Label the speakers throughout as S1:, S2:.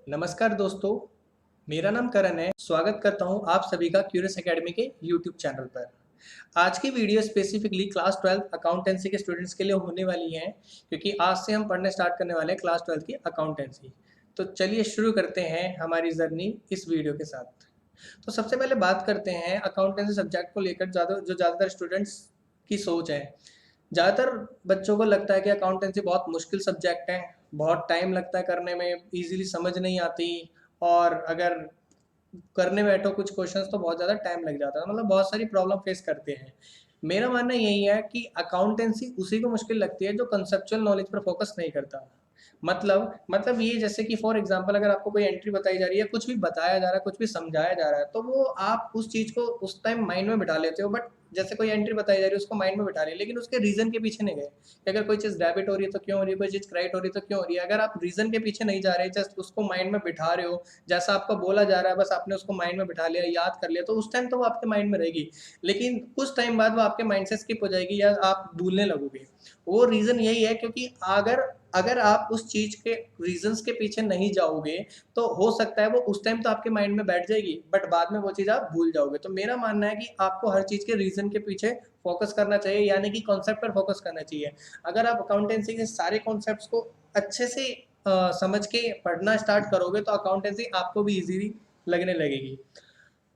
S1: नमस्कार दोस्तों, मेरा नाम करण है। स्वागत करता हूं आप सभी का क्यूरियस एकेडमी के यूट्यूब चैनल पर। आज की वीडियो स्पेसिफिकली क्लास 12 अकाउंटेंसी के स्टूडेंट्स के लिए होने वाली है, क्योंकि आज से हम पढ़ने स्टार्ट करने वाले हैं क्लास 12 की अकाउंटेंसी। तो चलिए शुरू करते हैं हमारी जर्नी इस वीडियो के साथ। तो सबसे पहले बात करते हैं अकाउंटेंसी सब्जेक्ट को लेकर ज़्यादातर स्टूडेंट्स की सोच है। ज़्यादातर बच्चों को लगता है कि अकाउंटेंसी बहुत मुश्किल सब्जेक्ट है, बहुत टाइम लगता है करने में, इजीली समझ नहीं आती, और अगर करने बैठो कुछ क्वेश्चंस तो बहुत ज़्यादा टाइम लग जाता है, मतलब बहुत सारी प्रॉब्लम फेस करते हैं। मेरा मानना यही है कि अकाउंटेंसी उसी को मुश्किल लगती है जो कंसेप्चुअल नॉलेज पर फोकस नहीं करता। मतलब ये, जैसे कि फॉर एग्जांपल अगर आपको कोई एंट्री बताई जा रही है, कुछ भी बताया जा रहा है, कुछ भी समझाया जा रहा है, तो वो आप उस चीज़ को उस टाइम माइंड में बिठा लेते हो। बट जैसे कोई एंट्री बताई जा रही है उसको माइंड में बिठा रही है, लेकिन उसके रीजन के पीछे नहीं गए कि अगर कोई चीज़ डेबिट हो रही है तो क्यों हो रही है, कोई चीज़ क्रेडिट हो रही है तो क्यों हो रही है। अगर आप रीजन के पीछे नहीं जा रहे, जस्ट उसको माइंड में बिठा रहे हो, जैसा आपको बोला जा रहा है बस आपने उसको माइंड में बिठा लिया, याद कर लिया, तो उस टाइम तो वो आपके माइंड में रहेगी। लेकिन कुछ टाइम बाद वो आपके माइंड से स्किप हो जाएगी या आप भूलने लगोगे। वो रीज़न यही है क्योंकि अगर अगर आप उस चीज़ के रीजंस के पीछे नहीं जाओगे, तो हो सकता है वो उस टाइम तो आपके माइंड में बैठ जाएगी, बट बाद में वो चीज़ आप भूल जाओगे। तो मेरा मानना है कि आपको हर चीज़ के रीजन के पीछे फोकस करना चाहिए, यानी कि कॉन्सेप्ट पर फोकस करना चाहिए। अगर आप अकाउंटेंसी के सारे कॉन्सेप्ट्स को अच्छे से समझ के पढ़ना स्टार्ट करोगे, तो अकाउंटेंसी आपको भी इजीली लगने लगेगी।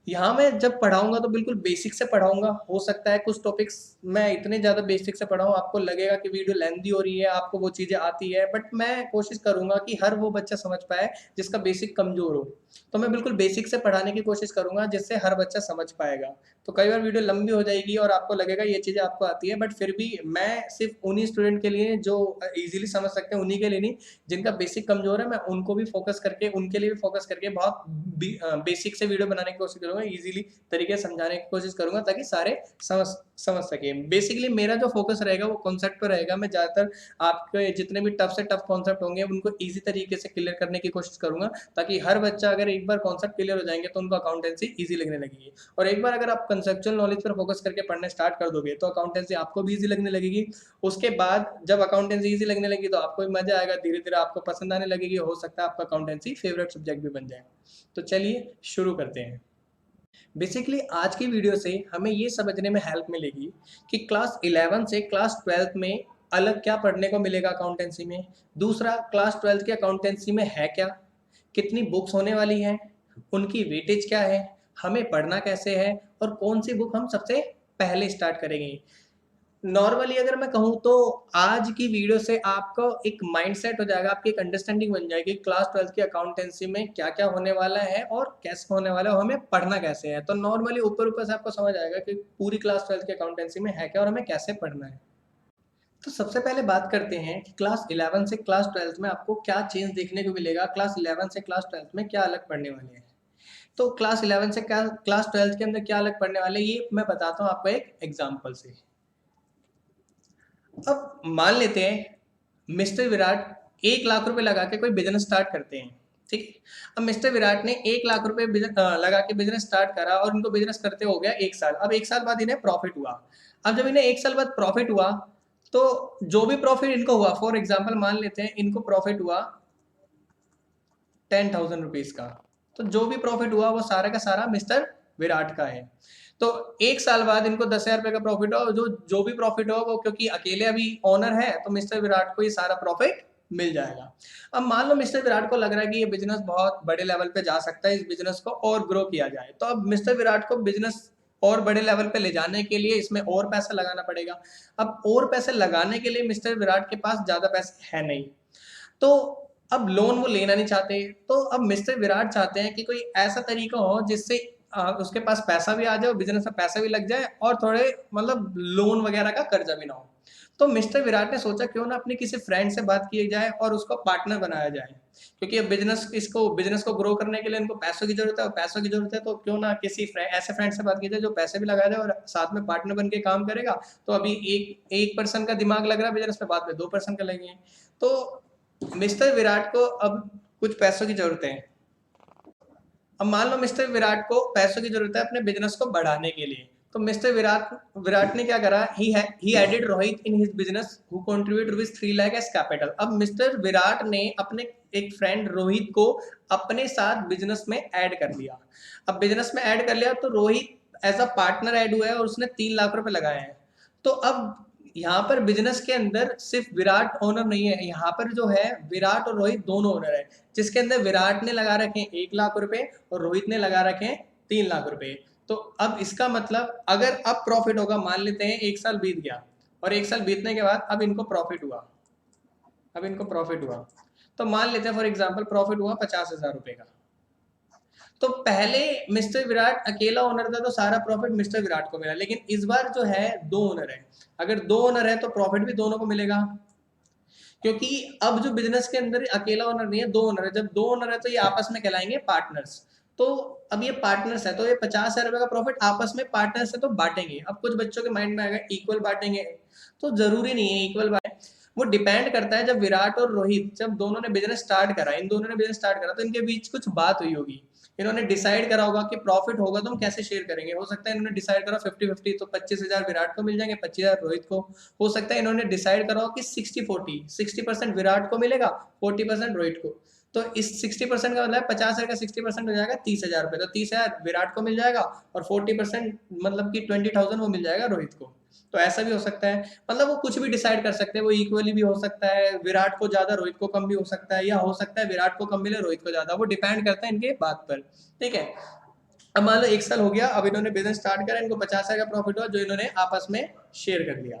S1: यहाँ मैं जब पढ़ाऊँगा तो बिल्कुल बेसिक से पढ़ाऊँगा। हो सकता है कुछ टॉपिक्स मैं इतने ज़्यादा बेसिक से पढ़ाऊँ, आपको लगेगा कि वीडियो लेंथी हो रही है, आपको वो चीज़ें आती है, बट मैं कोशिश करूँगा कि हर वो बच्चा समझ पाए जिसका बेसिक कमज़ोर हो। तो मैं बिल्कुल बेसिक से पढ़ाने की कोशिश करूँगा जिससे हर बच्चा समझ पाएगा। तो कई बार वीडियो लंबी हो जाएगी और आपको लगेगा ये चीज़ें आपको आती है, बट फिर भी मैं सिर्फ़ उन्हीं स्टूडेंट के लिए जो ईज़िली समझ सकते हैं, उन्हीं के लिए नहीं, जिनका बेसिक कमज़ोर है, मैं उनको भी फ़ोकस करके, उनके लिए भी फ़ोकस करके बहुत बेसिक से वीडियो बनाने की कोशिश करूँगा, ईज़िली तरीके से समझाने की कोशिश करूँगा ताकि सारे समझ समझ सकें। बेसिकली मेरा जो फ़ोकस रहेगा वो कॉन्सेप्ट पे रहेगा। मैं ज़्यादातर आपके जितने भी टफ से टफ कॉन्सेप्ट होंगे उनको ईज़ी तरीके से क्लियर करने की कोशिश करूँगा, ताकि हर बच्चा, अगर एक बार कॉन्सेप्ट क्लियर हो जाएँगे तो उनको अकाउंटेंसी ईज़ी लगने लगेगी। और एक बार अगर आप कंसेप्चुअल नॉलेज पर फोकस करके पढ़ना स्टार्ट कर दोगे तो अकाउंटेंसी आपको भी ईज़ी लगने लगेगी। उसके बाद जब अकाउंटेंसी ईज़ी लगने लगी तो आपको भी मज़ा आएगा, धीरे-धीरे आपको पसंद आने लगेगी, हो सकता है आपका अकाउंटेंसी फेवरेट सब्जेक्ट भी बन जाए। तो चलिए शुरू करते हैं। बेसिकली आज की वीडियो से हमें ये समझने में हेल्प मिलेगी कि क्लास 11 से क्लास 12 में अलग क्या पढ़ने को मिलेगा अकाउंटेंसी में। दूसरा, क्लास 12 की अकाउंटेंसी में है क्या, कितनी बुक्स होने वाली हैं, उनकी वेटेज क्या है, हमें पढ़ना कैसे है, और कौन सी बुक हम सबसे पहले स्टार्ट करेंगे। नॉर्मली अगर मैं कहूँ तो आज की वीडियो से आपका एक माइंडसेट हो जाएगा, आपकी एक अंडरस्टैंडिंग बन जाएगी क्लास 12 की अकाउंटेंसी में क्या-क्या होने वाला है और कैसे होने वाला है और हमें पढ़ना कैसे है। तो नॉर्मली ऊपर-ऊपर से आपको समझ आएगा कि पूरी क्लास 12 की अकाउंटेंसी में है क्या और हमें कैसे पढ़ना है। तो सबसे पहले बात करते हैं कि क्लास 11 से क्लास 12 में आपको क्या चेंज देखने को मिलेगा, क्लास 11 से क्लास 12 में क्या अलग पढ़ने वाले हैं। तो क्लास 11 से क्या क्लास 12 के अंदर क्या अलग पढ़ने वाले हैं, ये मैं बताता हूँ आपको एक एग्जांपल से। अब मान लेते हैं मिस्टर विराट 1 लाख रुपए लगा के कोई बिजनेस स्टार्ट करते हैं, ठीक है। अब मिस्टर विराट ने 1 लाख रुपए लगा के बिजनेस स्टार्ट करा और उनको बिजनेस करते हो गया 1 साल। अब 1 साल बाद इन्हें प्रॉफिट हुआ। अब जब इन्हें 1 साल बाद प्रॉफिट हुआ, तो जो भी प्रॉफिट इनको हुआ, फॉर एग्जाम्पल मान लेते हैं इनको प्रॉफिट हुआ 10,000 रुपीज का, तो जो भी प्रॉफिट हुआ वो सारा का सारा मिस्टर विराट का है। तो 1 साल बाद इनको 10,000 रुपए का प्रॉफिट हुआ, जो जो भी प्रॉफिट हुआ वो क्योंकि अकेले अभी ओनर है तो मिस्टर विराट को ये सारा प्रॉफिट मिल जाएगा। अब मान लो मिस्टर विराट को लग रहा है कि ये बिजनेस बहुत बड़े लेवल पे जा सकता है, इस बिजनेस को और ग्रो किया जाए, तो अब मिस्टर विराट को बिजनेस और बड़े लेवल पे ले जाने के लिए इसमें और पैसा लगाना पड़ेगा। अब और पैसे लगाने के लिए मिस्टर विराट के पास ज्यादा पैसे है नहीं, तो अब लोन वो लेना नहीं चाहते। तो अब मिस्टर विराट चाहते हैं कि कोई ऐसा तरीका हो जिससे उसके पास पैसा भी आ जाए और बिजनेस में पैसा भी लग जाए और थोड़े मतलब लोन वगैरह का कर्जा भी ना हो। तो मिस्टर विराट ने सोचा क्यों ना अपने किसी फ्रेंड से बात की जाए और उसको पार्टनर बनाया जाए, क्योंकि अब बिजनेस को ग्रो करने के लिए इनको पैसों की जरूरत है, और पैसों की जरूरत है तो क्यों ना किसी ऐसे फ्रेंड से बात की जाए जो पैसे भी लगा जाए और साथ में पार्टनर बन के काम करेगा। तो अभी एक एक पर्सन का दिमाग लग रहा है बिजनेस में, बाद में 2 पर्सन का लगेंगे। तो मिस्टर विराट को अब कुछ पैसों की जरूरत है। अब मान लो मिस्टर विराट को पैसों की जरूरत है अपने बिजनेस को बढ़ाने के लिए, तो मिस्टर विराट ने क्या करा, he added Rohit in his business who contribute rupees 3 lakh as capital. अब मिस्टर विराट ने अपने एक फ्रेंड रोहित को अपने साथ बिजनेस में ऐड कर लिया। अब बिजनेस में ऐड कर लिया तो Rohit as a partner add हुआ है और उसने 3 लाख रुपए लगाए हैं। तो अब यहाँ पर बिजनेस के अंदर सिर्फ विराट ओनर नहीं है, यहाँ पर जो है विराट और रोहित दोनों ओनर है, जिसके अंदर विराट ने लगा रखे हैं 1 लाख रुपए और रोहित ने लगा रखे हैं 3 लाख रुपए। तो अब इसका मतलब अगर अब प्रॉफिट होगा, मान लेते हैं 1 साल बीत गया और 1 साल बीतने के बाद अब इनको प्रॉफिट हुआ, तो मान लेते हैं फॉर एग्जाम्पल प्रॉफिट हुआ 50,000 रुपए का। तो पहले मिस्टर विराट अकेला ओनर था तो सारा प्रॉफिट मिस्टर विराट को मिला, लेकिन इस बार जो है 2 ओनर है। अगर 2 ओनर है तो प्रॉफिट भी दोनों को मिलेगा, क्योंकि अब जो बिजनेस के अंदर अकेला ओनर नहीं है, 2 ओनर है। जब 2 ओनर है तो ये आपस में कहलाएंगे पार्टनर्स। तो अब ये पार्टनर्स है तो ये 50,000 रुपए का प्रॉफिट आपस में पार्टनर्स है तो बांटेंगे। अब कुछ बच्चों के माइंड में आएगा इक्वल बांटेंगे, तो जरूरी नहीं है इक्वल बांटे, वो डिपेंड करता है। जब विराट और रोहित जब दोनों ने बिजनेस स्टार्ट करा, इन दोनों ने बिजनेस स्टार्ट करा तो इनके बीच कुछ बात हुई होगी, इन्होंने डिसाइड करा होगा कि प्रॉफिट होगा तो हम कैसे शेयर करेंगे। हो सकता है इन्होंने डिसाइड करा 50-50, तो 25,000 विराट को मिल जाएंगे, 25,000 रोहित को। हो सकता है इन्होंने डिसाइड करा हो कि 60-40, 60% विराट को मिलेगा, 40% रोहित को। तो इस 60% का मतलब 50,000 का 60% हो जाएगा 30,000 रुपए, तो 30,000 विराट को मिल जाएगा और 40% मतलब कि 20,000 वो मिल जाएगा रोहित को। तो ऐसा भी हो सकता है, मतलब वो कुछ भी डिसाइड कर सकते हैं, वो इक्वली भी हो सकता है, विराट को ज्यादा रोहित को कम भी हो सकता है, या हो सकता है विराट को कम मिले रोहित को ज्यादा, वो डिपेंड करता है इनके बात पर। ठीक है, अब मान लो 1 साल हो गया, अब इन्होंने बिजनेस स्टार्ट करा, इनको 50,000 का प्रॉफिट हुआ जो इन्होंने आपस में शेयर कर लिया।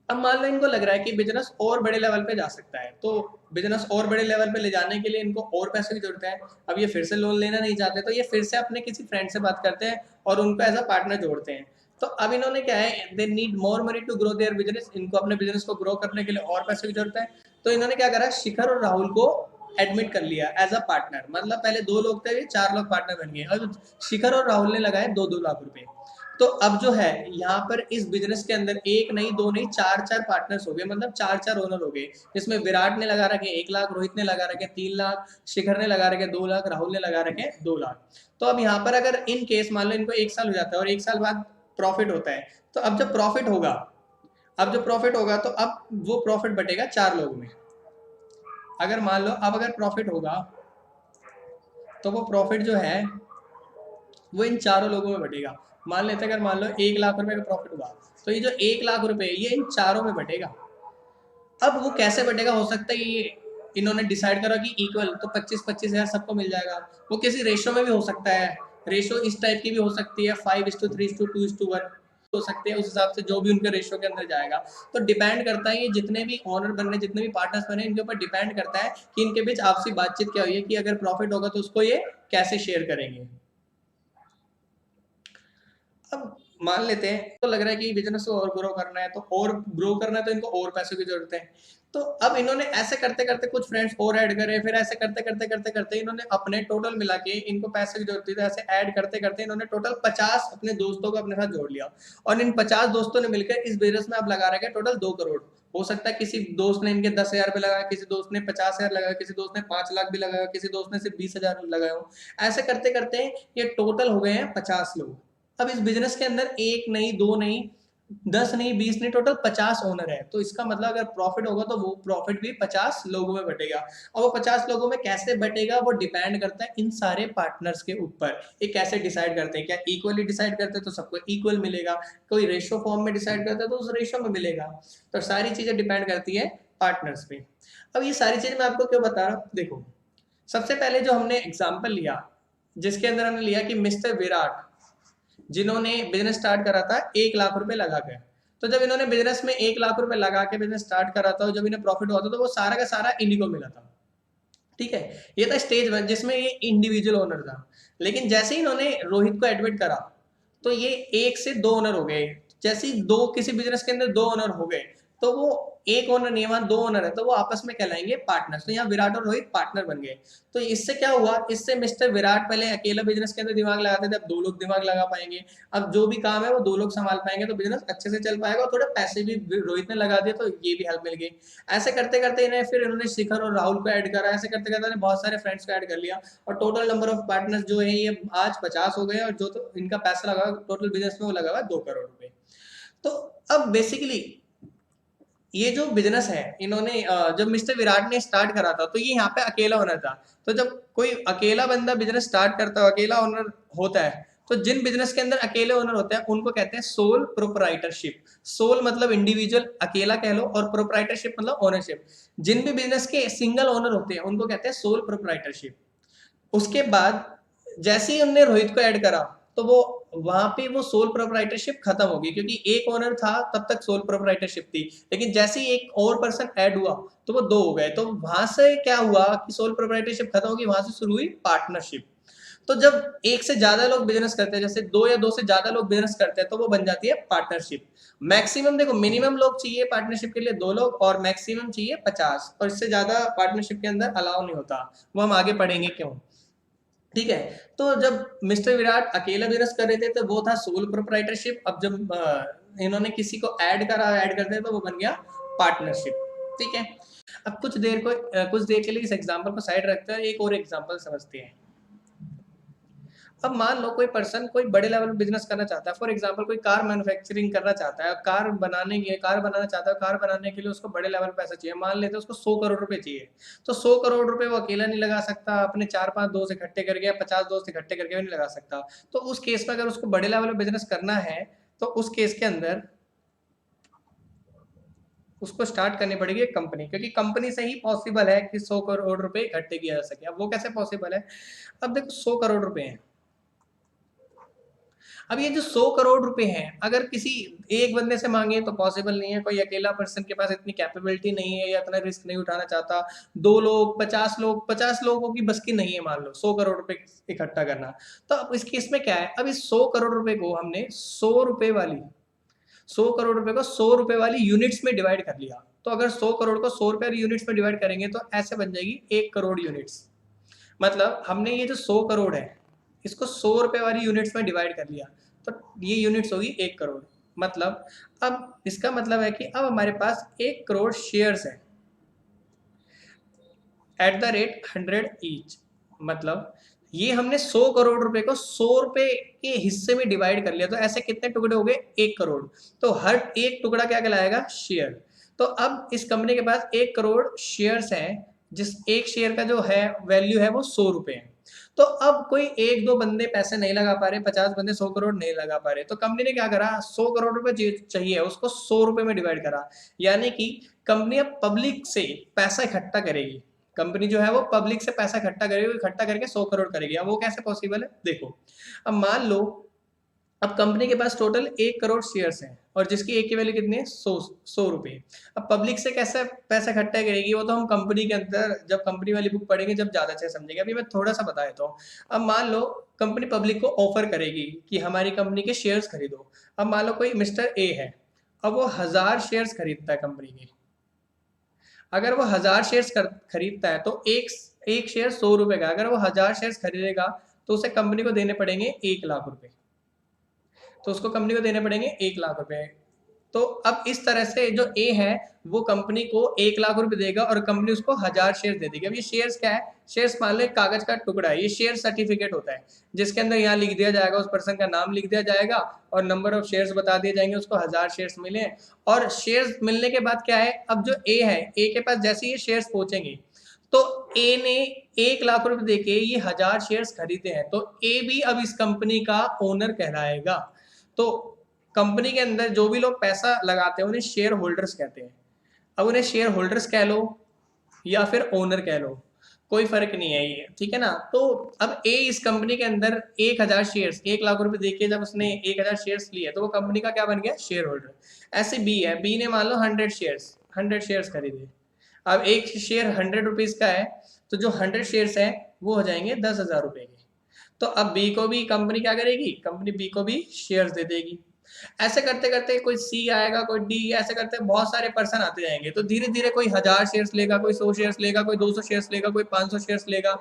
S1: अब मान लो इनको लग रहा है कि बिजनेस और बड़े लेवल पे जा सकता है, तो बिजनेस और बड़े लेवल पे ले जाने के लिए इनको और पैसे की जरूरत है। अब ये फिर से लोन लेना नहीं चाहते, तो ये फिर से अपने किसी फ्रेंड से बात करते हैं और उनको एज अ पार्टनर जोड़ते हैं। तो अब इन्होंने क्या है, they need more money to grow their business, इनको अपने बिजनेस को ग्रो करने के लिए और पैसे की जरूरत है। तो इन्होंने क्या करा, शिखर और राहुल को एडमिट कर लिया एज अ पार्टनर। मतलब पहले 2 लोग थे, 4 लोग पार्टनर बन गए, और शिखर और राहुल ने लगाए 2-2 लाख रुपए। तो अब जो है यहाँ पर इस बिजनेस के अंदर 1 नहीं 2 नहीं 4 पार्टनर्स हो गए, मतलब 4 ओनर हो गए, जिसमें विराट ने लगा रखे 1 लाख, रोहित ने लगा रखे 3 लाख, शिखर ने लगा रखे 2 लाख, राहुल ने लगा रखे 2 लाख। तो अब यहाँ पर अगर इन केस मान लो इनको 1 साल हो जाता है और 1 साल बाद प्रॉफिट होता है, तो अब जब प्रॉफिट होगा तो अब वो प्रॉफिट बटेगा 4 लोगों में। अगर मान लो अब अगर प्रॉफिट होगा तो वो प्रॉफिट जो है वो इन 4 लोगों में बटेगा। मान लेते हैं अगर मान लो 1 लाख रुपए का प्रॉफिट हुआ, तो ये जो 1 लाख रुपए ये इन 4 में बटेगा। अब वो कैसे बटेगा, हो सकता है ये इन्होंने डिसाइड करा कि इक्वल, तो 25-25 हजार सबको मिल जाएगा। वो किसी रेशो में भी हो सकता है, रेशो इस टाइप की भी हो सकती है, 5:3:2:1 हो सकते हैं, उस हिसाब से जो भी उनके रेशो के अंदर जाएगा। तो डिपेंड करता है ये जितने भी ऑनर बन रहे, जितने भी पार्टनर्स बने, इनके ऊपर डिपेंड करता है कि इनके बीच आपसी बातचीत क्या हुई है कि अगर प्रॉफिट होगा तो उसको ये कैसे शेयर करेंगे। अब मान लेते हैं तो लग रहा है कि बिजनेस को और ग्रो करना है, तो और ग्रो करना है तो इनको और पैसों की जरूरत है। तो अब इन्होंने ऐसे करते करते कुछ फ्रेंड्स और ऐड करे, फिर ऐसे करते करते करते करते इन्होंने अपने टोटल मिला के, इनको पैसे की जरूरत थी तो ऐसे ऐड करते करते इन्होंने टोटल 50 अपने दोस्तों को अपने साथ जोड़ लिया, और इन 50 दोस्तों ने मिलकर इस बिजनेस में अब लगा रखे टोटल 2 करोड़। हो सकता है किसी दोस्त ने इनके 10,000 रुपये लगाया, किसी दोस्त ने 50,000 लगाया, किसी दोस्त ने 5 लाख भी लगाया, किसी दोस्त ने सिर्फ 20,000 लगाया हो। ऐसे करते करते ये टोटल हो गए हैं 50 लोग। अब इस बिजनेस के अंदर 1 नहीं 2 नहीं 10 नहीं 20 नहीं टोटल 50 ओनर है। तो इसका मतलब अगर प्रॉफिट होगा तो वो प्रॉफिट भी 50 लोगों में बटेगा। और वो 50 लोगों में कैसे बटेगा वो डिपेंड करता है इन सारे पार्टनर्स के ऊपर। ये कैसे डिसाइड करते हैं, क्या इक्वली डिसाइड करते हैं तो सबको इक्वल मिलेगा, कोई रेशो फॉर्म में डिसाइड करता है तो उस रेशो में मिलेगा। तो सारी चीजें डिपेंड करती है पार्टनर्स पे। अब ये सारी चीजें मैं आपको क्यों बता रहा हूँ, देखो सबसे पहले जो हमने एग्जाम्पल लिया, जिसके अंदर हमने लिया कि मिस्टर विराट जिन्होंने बिजनेस स्टार्ट करा था 1 लाख रुपए लगा के, तो जब इन्होंने बिजनेस में 1 लाख रुपए लगा के बिजनेस स्टार्ट करा था, जब इन्हें प्रॉफिट हुआ था तो वो सारा का सारा इन्हीं को मिला था। ठीक है, ये था स्टेज 1 जिसमें ये इंडिविजुअल ओनर था। लेकिन जैसे ही इन्होंने रोहित को एडमिट करा तो ये 1 से 2 ओनर हो गए। जैसे ही 2 किसी बिजनेस के अंदर 2 ओनर हो गए तो वो एक ओनर नहीं है, वहां दो ओनर है, तो वो आपस में कहलाएंगे पार्टनर्स। तो यहाँ विराट और रोहित पार्टनर बन गए। तो इससे क्या हुआ, इससे मिस्टर विराट पहले अकेला बिजनेस के अंदर दिमाग लगाते थे, अब दो लोग दिमाग लगा पाएंगे। अब जो भी काम है वो दो लोग संभाल पाएंगे, तो बिजनेस अच्छे से चल पाएगा। और थोड़े पैसे भी रोहित ने लगा दिए, तो ये भी हेल्प मिल गई। ऐसे करते करते इन्हें फिर इन्होंने शिखर और राहुल को ऐड करा, ऐसे करते करते इन्होंने बहुत सारे फ्रेंड्स को ऐड कर लिया। और टोटल नंबर ऑफ पार्टनर्स जो है ये आज 50 हो गए। और जो तो इनका पैसा लगा टोटल बिजनेस में वो लगा हुआ 2 करोड़ रुपए। तो अब बेसिकली ये जो बिजनेस है इन्होंने जब मिस्टर विराट ने स्टार्ट करा था, तो ये यहाँ पे अकेला ओनर था। तो जब कोई अकेला बंदा बिजनेस स्टार्ट करता है, अकेला ओनर होता है, तो जिन बिजनेस के अंदर अकेले ओनर होते हैं उनको कहते हैं सोल प्रोप्राइटरशिप। सोल मतलब इंडिविजुअल, अकेला कह लो, और प्रोप्राइटरशिप मतलब ओनरशिप। जिन भी बिजनेस के सिंगल ओनर होते हैं उनको कहते हैं सोल प्रोप्राइटरशिप। उसके बाद जैसे ही उनने रोहित को ऐड करा, तो वो वहां पे वो सोल प्रोप्राइटरशिप खत्म हो गई, क्योंकि एक ओनर था तब तक सोल प्रोप्राइटरशिप थी। लेकिन जैसे ही एक और पर्सन ऐड हुआ तो वो दो हो गए। तो वहां से क्या हुआ कि सोल प्रोप्राइटरशिप खत्म होगी, वहां से शुरू हुई पार्टनरशिप। तो जब एक से ज्यादा लोग बिजनेस करते हैं, जैसे दो या दो से ज्यादा लोग बिजनेस करते हैं, तो वो बन जाती है पार्टनरशिप। मैक्सिमम देखो, मिनिमम लोग चाहिए पार्टनरशिप के लिए 2 लोग, और मैक्सिमम चाहिए 50, और इससे ज्यादा पार्टनरशिप के अंदर अलाउ नहीं होता। वो हम आगे पढ़ेंगे क्यों। ठीक है। तो जब मिस्टर विराट अकेला बिजनेस कर रहे थे तो वो था सोल प्रोप्राइटरशिप। अब जब इन्होंने किसी को ऐड करते हैं तो वो बन गया पार्टनरशिप। ठीक है। अब कुछ देर के लिए इस एग्जांपल को साइड रखते हैं, एक और एग्जांपल समझते हैं। अब मान लो कोई पर्सन कोई बड़े लेवल पे बिजनेस करना चाहता है। फॉर एग्जांपल कोई कार मैन्युफैक्चरिंग करना चाहता है, कार बनाना चाहता है। कार बनाने के लिए उसको बड़े लेवल पे पैसा चाहिए। मान लेते हैं उसको 100 करोड़ रुपए चाहिए। तो 100 करोड़ रुपए वो अकेला नहीं लगा सकता, अपने 4-5 दोस्त इकट्ठे करके या 50 दोस्त इकट्ठे करके भी नहीं लगा सकता। तो उस केस में अगर उसको बड़े लेवल पे बिजनेस करना है, तो उस केस के अंदर उसको स्टार्ट करनी पड़ेगी एक कंपनी, क्योंकि कंपनी से ही पॉसिबल है कि 100 करोड़ रुपए इकट्ठे किया जा सके। अब वो कैसे पॉसिबल है, अब देखो 100 करोड़ रुपए हैं। अब ये जो 100 करोड़ रुपए हैं, अगर किसी एक बंदे से मांगे तो पॉसिबल नहीं है। कोई अकेला पर्सन के पास इतनी कैपेबिलिटी नहीं है या इतना रिस्क नहीं उठाना चाहता। 2 लोग, 50 लोगों की बस की नहीं है मान लो 100 करोड़ रुपए इकट्ठा करना। तो अब इस केस में क्या है, अब इस 100 करोड़ रुपए को हमने 100 करोड़ रुपए को 100 रुपए वाली यूनिट्स में डिवाइड कर लिया। तो अगर 100 करोड़ को 100 रुपए वाली यूनिट्स में डिवाइड करेंगे तो ऐसे बन जाएगी 1 करोड़ यूनिट्स। मतलब हमने ये जो 100 करोड़ है इसको 100 रुपए वाली यूनिट्स में डिवाइड कर लिया, तो ये यूनिट्स होगी 1 करोड़। मतलब अब इसका मतलब है कि अब हमारे पास 1 करोड़ शेयर्स है एट द रेट 100 ईच। मतलब ये हमने 100 करोड़ रुपए को 100 रुपए के हिस्से में डिवाइड कर लिया। तो ऐसे कितने टुकड़े हो गए, 1 करोड़। तो हर एक टुकड़ा क्या कहलाएगा, शेयर। तो अब इस कंपनी के पास 1 करोड़ शेयर्स हैं, जिस एक शेयर का जो है वैल्यू है वो 100 रुपए है। तो अब कोई एक दो बंदे पैसे नहीं लगा पा रहे, 50 बंदे 100 करोड़ नहीं लगा पा रहे, तो कंपनी ने क्या करा, 100 करोड़ रुपए चाहिए, उसको 100 रुपए में डिवाइड करा। यानी कि कंपनी अब पब्लिक से पैसा इकट्ठा करेगी। कंपनी जो है वो पब्लिक से पैसा इकट्ठा करेगी, इकट्ठा करके 100 करोड़ करेगी। अब वो कैसे पॉसिबल है, देखो। अब मान लो अब कंपनी के पास टोटल 1 करोड़ शेयर्स हैं, और जिसकी एक की वैल्यू कितनी है, 100 रुपए। अब पब्लिक से कैसे पैसा इकट्ठा करेगी, वो तो हम कंपनी के अंदर जब कंपनी वाली बुक पढ़ेंगे जब ज्यादा अच्छे समझेंगे। अभी मैं थोड़ा सा बता देता हूँ। अब मान लो कंपनी पब्लिक को ऑफर करेगी कि हमारी कंपनी के शेयर्स खरीदो। अब मान लो कोई मिस्टर ए है, अब वो 1000 शेयर्स खरीदता है कंपनी के। अगर वो 1000 शेयर्स खरीदता है तो एक शेयर 100 रुपए का। अगर वो 1000 शेयर्स खरीदेगा तो उसे कंपनी को देने पड़ेंगे 1 लाख रुपए। तो उसको कंपनी को देने पड़ेंगे 1 लाख रुपए। तो अब इस तरह से जो ए है वो कंपनी को 1 लाख रुपए देगा, और कंपनी उसको 1000 शेयर दे देगी। अब ये शेयर्स क्या है, शेयर्स मान लो कागज का टुकड़ा है। ये शेयर सर्टिफिकेट होता है, जिसके अंदर यहाँ लिख दिया जाएगा, उस पर्सन का नाम लिख दिया जाएगा और नंबर ऑफ शेयर्स बता दिए जाएंगे, उसको 1000 शेयर्स मिले। और शेयर्स मिलने के बाद क्या है, अब जो ए है, ए के पास जैसे ये शेयर्स पहुंचेंगे तो ए ने 1 लाख रुपए देके ये 1000 शेयर्स खरीदे हैं, तो ए भी अब इस कंपनी का ओनर कहलाएगा। तो कंपनी के अंदर जो भी लोग पैसा लगाते हैं उन्हें शेयर होल्डर्स कहते हैं। अब उन्हें शेयर होल्डर्स कह लो या फिर ओनर कह लो, कोई फर्क नहीं है ये, ठीक है ना। तो अब ए इस कंपनी के अंदर 1000 शेयर्स, 1 लाख रुपए देके जब उसने 1000 शेयर्स लिए तो वो कंपनी का क्या बन गया, शेयर होल्डर। ऐसे बी है, बी ने मान लो 100 शेयर्स खरीदे। अब एक शेयर 100 रुपीज का है, तो जो 100 शेयर्स है वो हो जाएंगे 10,000 रुपए के। तो अब बी को भी कंपनी क्या करेगी, कंपनी बी को भी शेयर्स दे देगी। ऐसे करते करते कोई सी आएगा, कोई डी, ऐसे करते बहुत सारे पर्सन आते जाएंगे। तो धीरे धीरे कोई 1000 शेयर्स लेगा, कोई 100 शेयर्स लेगा, कोई 200 शेयर्स लेगा, कोई 500 शेयर्स लेगा,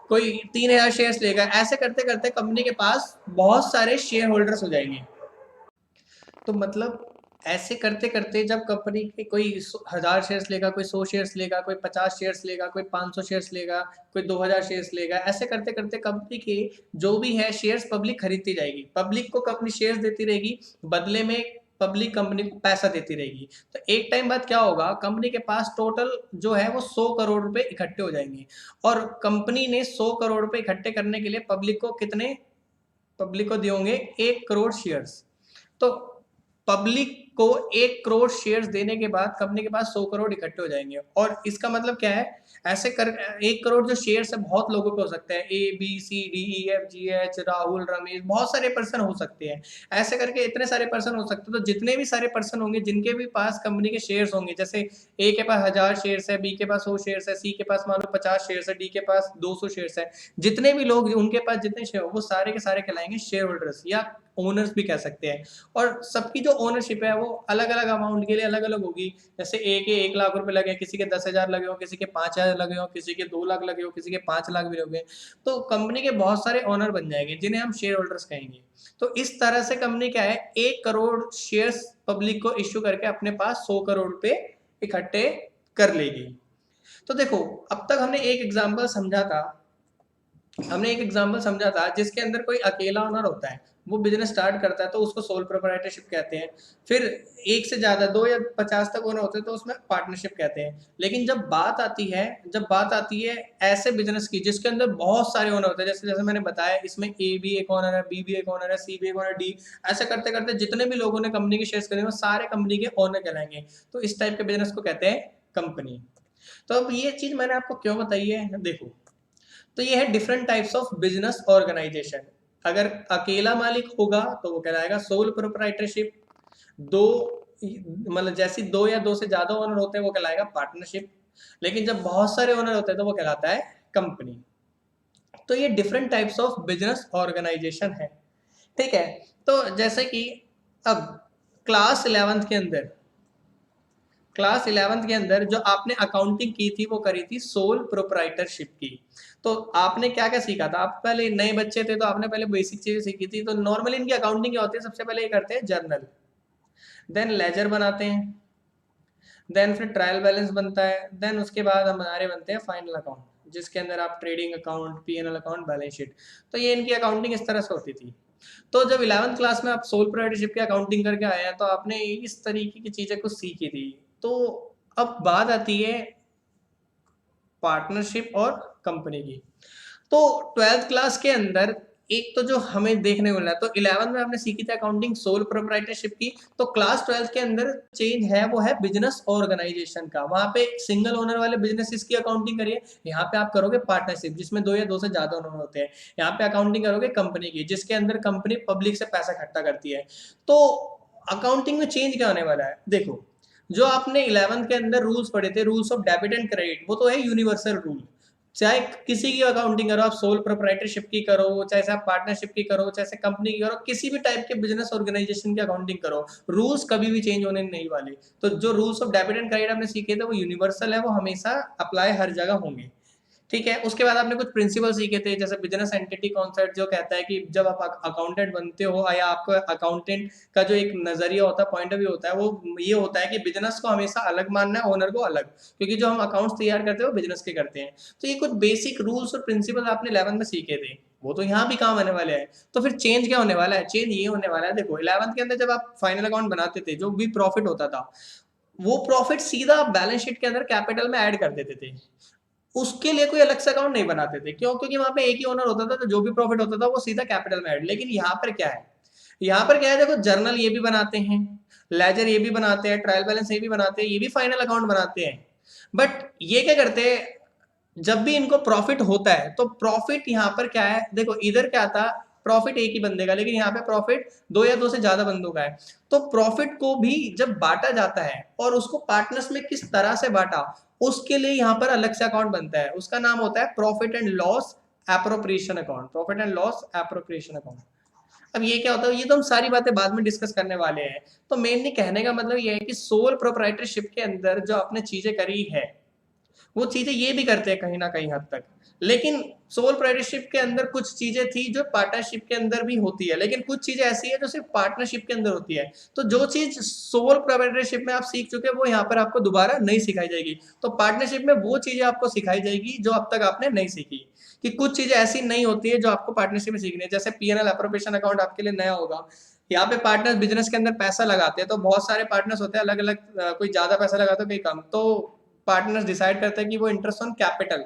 S1: कोई 3000 शेयर्स लेगा। ऐसे करते करते कंपनी के पास बहुत सारे शेयर होल्डर्स हो जाएंगे। तो मतलब ऐसे करते करते जब कंपनी के कोई 1000 शेयर्स लेगा, कोई 100 शेयर्स लेगा, कोई 50 शेयर्स लेगा, कोई 500 शेयर्स लेगा, कोई 2000 शेयर्स लेगा, ऐसे करते करते कंपनी के जो भी है शेयर्स पब्लिक खरीदती जाएगी। पब्लिक को कंपनी शेयर्स देती रहेगी, बदले में पब्लिक कंपनी को पैसा देती रहेगी। तो एक टाइम बाद क्या होगा, कंपनी के पास टोटल जो है वो 100 करोड़ रुपए इकट्ठे हो जाएंगे। और कंपनी ने 100 करोड़ रुपए इकट्ठे करने के लिए पब्लिक को दिए होंगे 1 करोड़ शेयर्स। तो पब्लिक को 1 करोड़ शेयर्स देने के बाद कंपनी के पास 100 करोड़ इकट्ठे हो जाएंगे। और इसका मतलब क्या है, ऐसे कर 1 करोड़ जो शेयर्स है बहुत लोगों पे हो सकते हैं, ABCDEFGH, राहुल, रमेश, बहुत सारे पर्सन हो सकते हैं। ऐसे करके इतने सारे पर्सन हो सकते हैं। तो जितने भी सारे पर्सन होंगे जिनके भी पास कंपनी के शेयर्स होंगे, जैसे ए के पास 1000 शेयर्स है, बी के पास 100 शेयर्स है, सी के पास मान लो 50 शेयर्स है, डी के पास 200 शेयर्स है, जितने भी लोग उनके पास जितने शेयर वो सारे के सारे कहलाएंगे शेयर होल्डर्स या ओनर्स भी कह सकते हैं। और सबकी जो ओनरशिप है वो अलग अलग अमाउंट के लिए अलग अलग होगी। जैसे ए के 1 लाख रुपए लगे, किसी के 10,000 लगे हो, किसी के 5,000 लगे हो, किसी के 2 लाख लगे हो, किसी के 5 लाख भी लगे। तो कंपनी के बहुत सारे ओनर बन जाएंगे जिन्हें हम शेयर होल्डर्स कहेंगे। तो इस तरह से कंपनी क्या है, 1 करोड़ शेयर्स पब्लिक को इश्यू करके अपने पास 100 करोड़ रुपए इकट्ठे कर लेगी। तो देखो, अब तक हमने एक एग्जाम्पल समझा था जिसके अंदर कोई अकेला ओनर होता है, वो बिजनेस स्टार्ट करता है तो उसको सोल प्रोप्राइटरशिप कहते हैं। फिर एक से ज्यादा 2 या 50 तक ओनर होते हैं तो उसमें पार्टनरशिप कहते हैं। लेकिन जब बात आती है ऐसे बिजनेस की जिसके अंदर बहुत सारे ओनर होते हैं, जैसे मैंने बताया, इसमें ए भी एक ओनर है, बी भी एक ओनर है, सी भी एक ओनर, डी, ऐसे करते करते जितने भी लोगों ने कंपनी के शेयर्स खरीदे वो सारे कंपनी के ओनर कहलाएंगे। तो इस टाइप के बिजनेस को कहते हैं कंपनी। तो अब ये चीज मैंने आपको क्यों बताई है, देखो, तो ये है different types of business organization. अगर अकेला मालिक होगा तो वो कहलाएगा सोल प्रोप्राइटरशिप। दो, मतलब जैसी 2 या 2 से ज्यादा ओनर होते हैं वो कहलाएगा पार्टनरशिप। लेकिन जब बहुत सारे ओनर होते हैं तो वो कहलाता है कंपनी। तो ये different types of business organization है, ठीक है। तो जैसे कि अब क्लास 11th के अंदर जो आपने अकाउंटिंग की थी वो करी थी सोल प्रोप्राइटरशिप की। तो आपने क्या क्या सीखा था, आप पहले नए बच्चे थे तो आपने पहले बेसिक चीजें सीखी थी। तो नॉर्मली इनकी अकाउंटिंग क्या होती है, सबसे पहले ये करते हैं जर्नल, देन लेजर बनाते हैं, देन फिर ट्रायल बैलेंस बनता है, देन उसके बाद हमारे बनते हैं फाइनल अकाउंट जिसके अंदर आप trading account, P&L account, balance sheet. तो ये इनकी अकाउंटिंग इस तरह से होती थी। तो जब 11th क्लास में आप सोल प्रोप्राइटरशिप की अकाउंटिंग करके आए हैं तो आपने इस तरीके की चीजें कुछ सीखी थी। तो अब बात आती है पार्टनरशिप और कंपनी की। तो 12th क्लास के अंदर एक तो जो हमें देखने को मिला, तो 11th में हमने सीखी थी अकाउंटिंग सोल प्रोप्राइटरशिप की। तो क्लास 12th के अंदर चेंज है वो है बिजनेस ऑर्गेनाइजेशन का। वहां पे सिंगल ओनर वाले बिजनेसेस की अकाउंटिंग करिए, यहाँ पे आप करोगे पार्टनरशिप जिसमें 2 या 2 से ज्यादा ओनर होते हैं। यहाँ पे अकाउंटिंग करोगे कंपनी की जिसके अंदर कंपनी पब्लिक से पैसा इकट्ठा करती है। तो अकाउंटिंग में चेंज क्या होने वाला है, देखो, जो आपने 11th के अंदर रूल्स पढ़े थे, rules of debit and credit, वो तो है यूनिवर्सल रूल। चाहे किसी की अकाउंटिंग करो, आप सोल प्रोप्राइटरशिप की करो, चाहे आप पार्टनरशिप की करो, चाहे कंपनी की करो, किसी भी टाइप के बिजनेस ऑर्गेनाइजेशन की अकाउंटिंग करो, रूल्स कभी भी चेंज होने नहीं वाले। तो जो rules of debit and credit आपने सीखे थे वो यूनिवर्सल है, वो हमेशा अप्लाई हर जगह होंगे, ठीक है। उसके बाद आपने कुछ प्रिंसिपल सीखे थे, जैसे बिजनेस एंटिटी कॉन्सेप्ट जो कहता है कि जब आप अकाउंटेंट बनते हो या आपको अकाउंटेंट का जो एक नजरिया होता है, पॉइंट ऑफ व्यू होता है, वो ये होता है कि बिजनेस को हमेशा अलग मानना है, ओनर को अलग, क्योंकि जो हम अकाउंट्स तैयार करते हैं वो बिजनेस के करते हैं। तो ये कुछ बेसिक रूल्स और प्रिंसिपल आपने 11th में सीखे थे, वो तो यहाँ भी काम आने वाले हैं। तो फिर चेंज क्या होने वाला है, चेंज ये होने वाला है, देखो 11th के अंदर जब आप फाइनल अकाउंट बनाते थे, जो भी प्रॉफिट होता था वो प्रॉफिट सीधा बैलेंस शीट के अंदर कैपिटल में ऐड कर देते थे। उसके लिए कोई अलग से अकाउंट नहीं बनाते थे, क्यों, क्योंकि वहां पे एक ही ओनर होता था, तो जो भी प्रॉफिट होता था वो सीधा कैपिटल में ऐड। लेकिन यहाँ पर क्या है, देखो, जर्नल ये भी बनाते हैं, लेजर ये भी बनाते हैं, ट्रायल बैलेंस ये भी बनाते हैं, ये भी फाइनल अकाउंट बनाते हैं। बट ये क्या करते हैं, जब भी इनको प्रॉफिट होता है तो प्रॉफिट यहाँ पर क्या है, देखो इधर क्या था, प्रॉफिट एक ही बंदे का, लेकिन यहाँ पे प्रॉफिट 2 या 2 से ज्यादा बंदों का है। तो प्रॉफिट को भी जब बांटा जाता है और उसको पार्टनर्स में किस तरह से बांटा, उसके लिए यहाँ पर अलग से अकाउंट बनता है, उसका नाम होता है profit and loss appropriation account. Profit and loss appropriation account. अब ये क्या होता है, ये तो हम सारी बातें बाद में डिस्कस करने वाले हैं। तो मेनली कहने का मतलब ये है कि सोल प्रोप्राइटरशिप के अंदर जो आपने चीजें करी है वो चीजें ये भी करते हैं कहीं ना कहीं हद तक, लेकिन सोल प्रोप्राइटरशिप के अंदर कुछ चीजें थी जो पार्टनरशिप के अंदर भी होती है, लेकिन कुछ चीजें ऐसी है जो सिर्फ पार्टनरशिप के अंदर होती है। तो जो चीज सोल प्रोप्राइटरशिप में आप सीख चुके हैं वो यहाँ पर आपको दोबारा नहीं सिखाई जाएगी। तो पार्टनरशिप में वो चीजें आपको सिखाई जाएगी जो अब तक आपने नहीं सीखी। कि कुछ चीजें ऐसी नहीं होती है जो आपको पार्टनरशिप में सीखनी है, जैसे पीएनएल अप्रोप्रिएशन अकाउंट आपके लिए नया होगा। यहाँ पे पार्टनर्स बिजनेस के अंदर पैसा लगाते हैं, तो बहुत सारे पार्टनर्स होते हैं अलग अलग, कोई ज्यादा पैसा लगाता है कोई कम। तो पार्टनर्स डिसाइड करते हैं कि वो इंटरेस्ट ऑन कैपिटल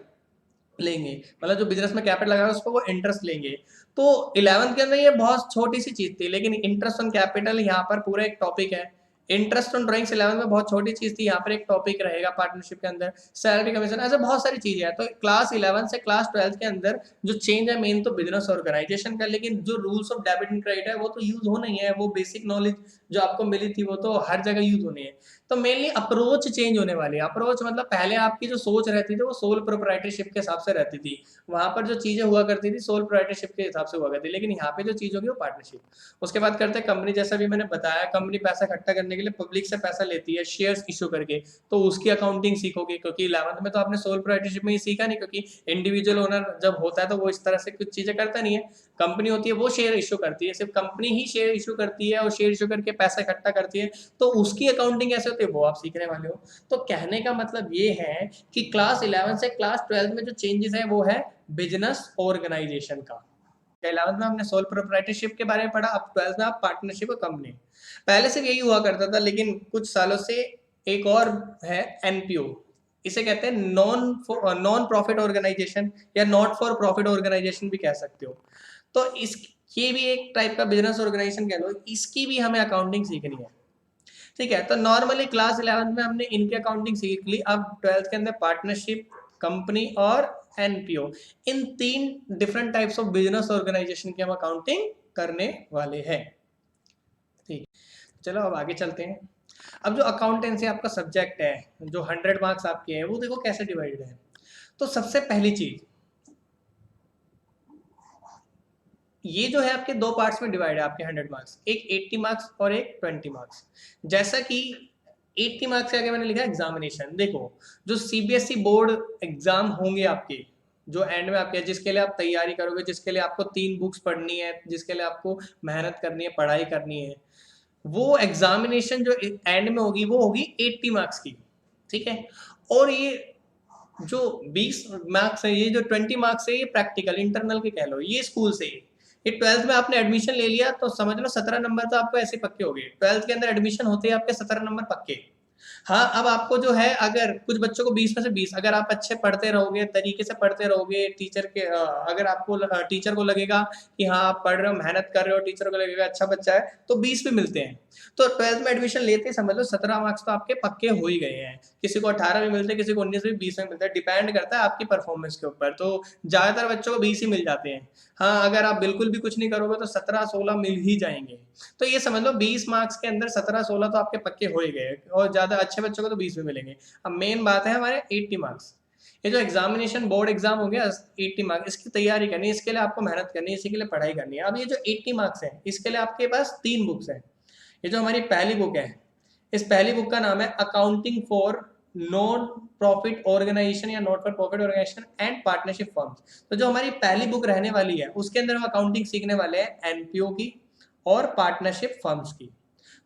S1: लेंगे, मतलब जो बिजनेस में कैपिटल लगा है उसको वो इंटरेस्ट लेंगे। तो 11th के अंदर ये बहुत छोटी सी चीज थी, लेकिन इंटरेस्ट ऑन कैपिटल यहाँ पर पूरा एक टॉपिक है। इंटरेस्ट ऑन ड्राइंग्स 11th में बहुत छोटी चीज थी, यहाँ पर एक टॉपिक रहेगा पार्टनरशिप के अंदर। सैलरी कमीशन, ऐसे बहुत सारी चीजें हैं। तो क्लास 11 से क्लास 12 के अंदर जो चेंज है मेन तो बिजनेस ऑर्गेनाइजेशन का, लेकिन जो rules of debit and credit है वो तो यूज होना ही है। वो बेसिक नॉलेज जो आपको मिली थी वो तो हर जगह यूज होनी है। तो मेनली अप्रोच चेंज होने वाली है। अप्रोच मतलब पहले आपकी जो सोच रहती थी वो सोल प्रोप्राइटरशिप के हिसाब से रहती थी, वहां पर जो चीजें हुआ करती थी सोल प्रोप्राइटरशिप के हिसाब से हुआ करती थी, लेकिन यहाँ पे जो चीज होगी वो पार्टनरशिप। उसके बाद करते हैं कंपनी, जैसा भी मैंने बताया कंपनी पैसा इकट्ठा करने के लिए पब्लिक से पैसा लेती है शेयर्स इशू करके। तो उसकी अकाउंटिंग सीखोगे, क्योंकि 11th में तो आपने सोल प्रोप्राइटरशिप में ही सीखा नहीं, क्योंकि इंडिविजुअल ओनर जब होता है तो वो इस तरह से कुछ चीजें करता नहीं है। कंपनी होती है वो शेयर इशू करती है, सिर्फ कंपनी ही शेयर इशू करती है और शेयर इशू करके पैसा इकट्ठा करती है। तो उसकी अकाउंटिंग कैसे होती है वो आप सीखने वाले हो। तो कहने का मतलब ये है कि क्लास 11 से क्लास 12 में जो चेंजेस है वो है बिजनेस ऑर्गेनाइजेशन का। 11th में हमने सोल प्रोप्राइटरशिप के बारे में पढ़ा, अब 12th में आप पार्टनरशिप और कंपनी। पहले सिर्फ यही हुआ करता था, लेकिन कुछ सालों से एक और है एनपीओ। इसे कहते हैं नॉन प्रॉफिट ऑर्गेनाइजेशन या नॉट फॉर प्रॉफिट ऑर्गेनाइजेशन भी कह सकते हो। तो इस ये भी एक टाइप का बिजनेस ऑर्गेनाइजेशन कह लो, इसकी भी हमें अकाउंटिंग सीखनी है। ठीक है, तो नॉर्मली क्लास 11th में हमने इनकी अकाउंटिंग सीख ली, अब 12th के अंदर पार्टनरशिप, कंपनी और एनपीओ, इन 3 different types of business organization की हम अकाउंटिंग करने वाले हैं। ठीक, चलो अब आगे चलते हैं। अब जो अकाउंटेंसी आपका सब्जेक्ट है, जो 100 मार्क्स आपके हैं, वो देखो कैसे डिवाइड है। तो सबसे पहली चीज, ये जो है आपके 2 पार्ट्स में डिवाइड है आपके 100 मार्क्स, एक 80 मार्क्स और एक 20 मार्क्स। जैसा कि 80 मार्क्स के आगे मैंने लिखा एग्जामिनेशन। देखो जो सीबीएसई बोर्ड एग्जाम होंगे आपके, जो एंड में आपके, जिसके लिए आप तैयारी करोगे, जिसके लिए आपको 3 बुक्स पढ़नी है, जिसके लिए आपको मेहनत करनी है, पढ़ाई करनी है, वो एग्जामिनेशन जो एंड में होगी वो होगी 80 मार्क्स की। ठीक है, और ये जो 20 मार्क्स है, ये जो 20 मार्क्स है, ये प्रैक्टिकल इंटरनल के कह लो, ये स्कूल से ही। ये 12th में आपने एडमिशन ले लिया तो समझ लो 17 नंबर तो आपको ऐसे पक्के हो गए। 12th के अंदर एडमिशन होते ही आपके 17 नंबर पक्के। हाँ, अब आपको जो है, अगर कुछ बच्चों को 20 में से 20, अगर आप अच्छे पढ़ते रहोगे, तरीके से पढ़ते रहोगे, टीचर के अगर आपको टीचर को लगेगा कि हाँ आप पढ़ रहे हो, मेहनत कर रहे हो, टीचर को लगेगा अच्छा बच्चा है, तो 20 भी मिलते हैं। तो 12th में एडमिशन लेते ही समझ लो 17 मार्क्स तो आपके पक्के हो ही गए हैं। किसी को 18 भी मिलते हैं, किसी को 19 भी, 20 में मिलता है, डिपेंड करता है आपकी परफॉर्मेंस के ऊपर। तो ज्यादातर बच्चों को 20 ही मिल जाते हैं। हाँ, अगर आप बिल्कुल भी कुछ नहीं करोगे तो 17-16 मिल ही जाएंगे। तो ये समझ लो 20 मार्क्स के अंदर 17-16 तो आपके पक्के हो ही गए, और ज्यादा अच्छे बच्चों को तो 20 में मिलेंगे। अब मेन बात है हमारे 80 मार्क्स। ये जो एग्जामिनेशन बोर्ड एग्जाम हो गया 80 मार्क्स, इसकी तैयारी करनी है, इसके लिए आपको मेहनत करनी है, इसी के लिए पढ़ाई करनी है। अब ये जो 80 मार्क्स है, इसके लिए आपके पास 3 बुक्स हैं। ये जो हमारी पहली बुक है, इस पहली बुक का नाम है accounting for non profit organisation या not for profit organisation and partnership firms. तो जो हमारी पहली बुक रहने वाली है उसके अंदर हम अकाउंटिंग सीखने वाले हैं एनपीओ की और पार्टनरशिप फर्म्स की।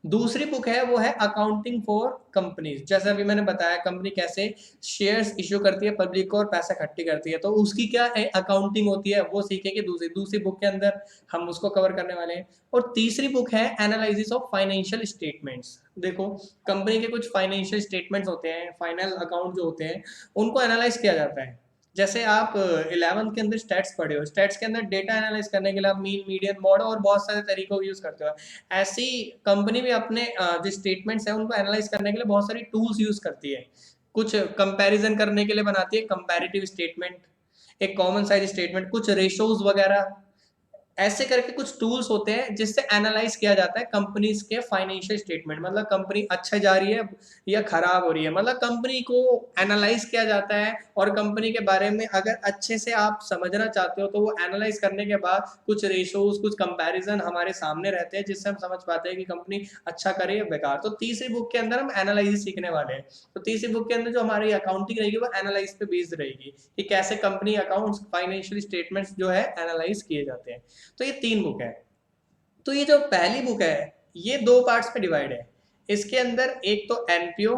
S1: दूसरी बुक है वो है अकाउंटिंग फॉर कंपनीज, जैसा अभी मैंने बताया कंपनी कैसे शेयर्स इश्यू करती है पब्लिक को और पैसा इकट्ठी करती है, तो उसकी क्या अकाउंटिंग होती है वो सीखेंगे दूसरी दूसरी बुक के अंदर, हम उसको कवर करने वाले हैं। और तीसरी बुक है एनालिसिस ऑफ फाइनेंशियल स्टेटमेंट्स। देखो कंपनी के कुछ फाइनेंशियल स्टेटमेंट्स होते हैं, फाइनल अकाउंट जो होते हैं उनको एनालाइज किया जाता है। जैसे आप 11th के अंदर स्टैट्स पढ़े हो, स्टैट्स के अंदर डेटा एनालाइज करने के लिए आप मीन, मीडियन, मॉड और बहुत सारे तरीकों को यूज करते हो। ऐसी कंपनी भी अपने जो स्टेटमेंट्स है उनको एनालाइज करने के लिए बहुत सारी टूल्स यूज करती है। कुछ कंपैरिजन करने के लिए बनाती है कंपैरेटिव स्टेटमेंट, एक कॉमन साइज स्टेटमेंट, कुछ रेशोज वगैरह, ऐसे करके कुछ टूल्स होते हैं जिससे एनालाइज किया जाता है कंपनीज के फाइनेंशियल स्टेटमेंट, मतलब कंपनी अच्छा जा रही है या खराब हो रही है, मतलब कंपनी को एनालाइज किया जाता है। और कंपनी के बारे में अगर अच्छे से आप समझना चाहते हो तो वो एनालाइज करने के बाद कुछ रेशोज, कुछ कंपैरिजन हमारे सामने रहते हैं जिससे हम समझ पाते हैं कि कंपनी अच्छा करे या बेकार। तो तीसरी बुक के अंदर हम एनालाइज सीखने वाले हैं। तो तीसरी बुक के अंदर जो हमारी अकाउंटिंग रहेगी वो एनालाइज पे बेस्ड रहेगी कि कैसे कंपनी अकाउंट्स, फाइनेंशियल स्टेटमेंट्स जो है एनालाइज किए जाते हैं। तो ये 3 बुक है। तो ये जो पहली बुक है ये 2 पार्ट्स में डिवाइड है। इसके अंदर एक तो एनपीओ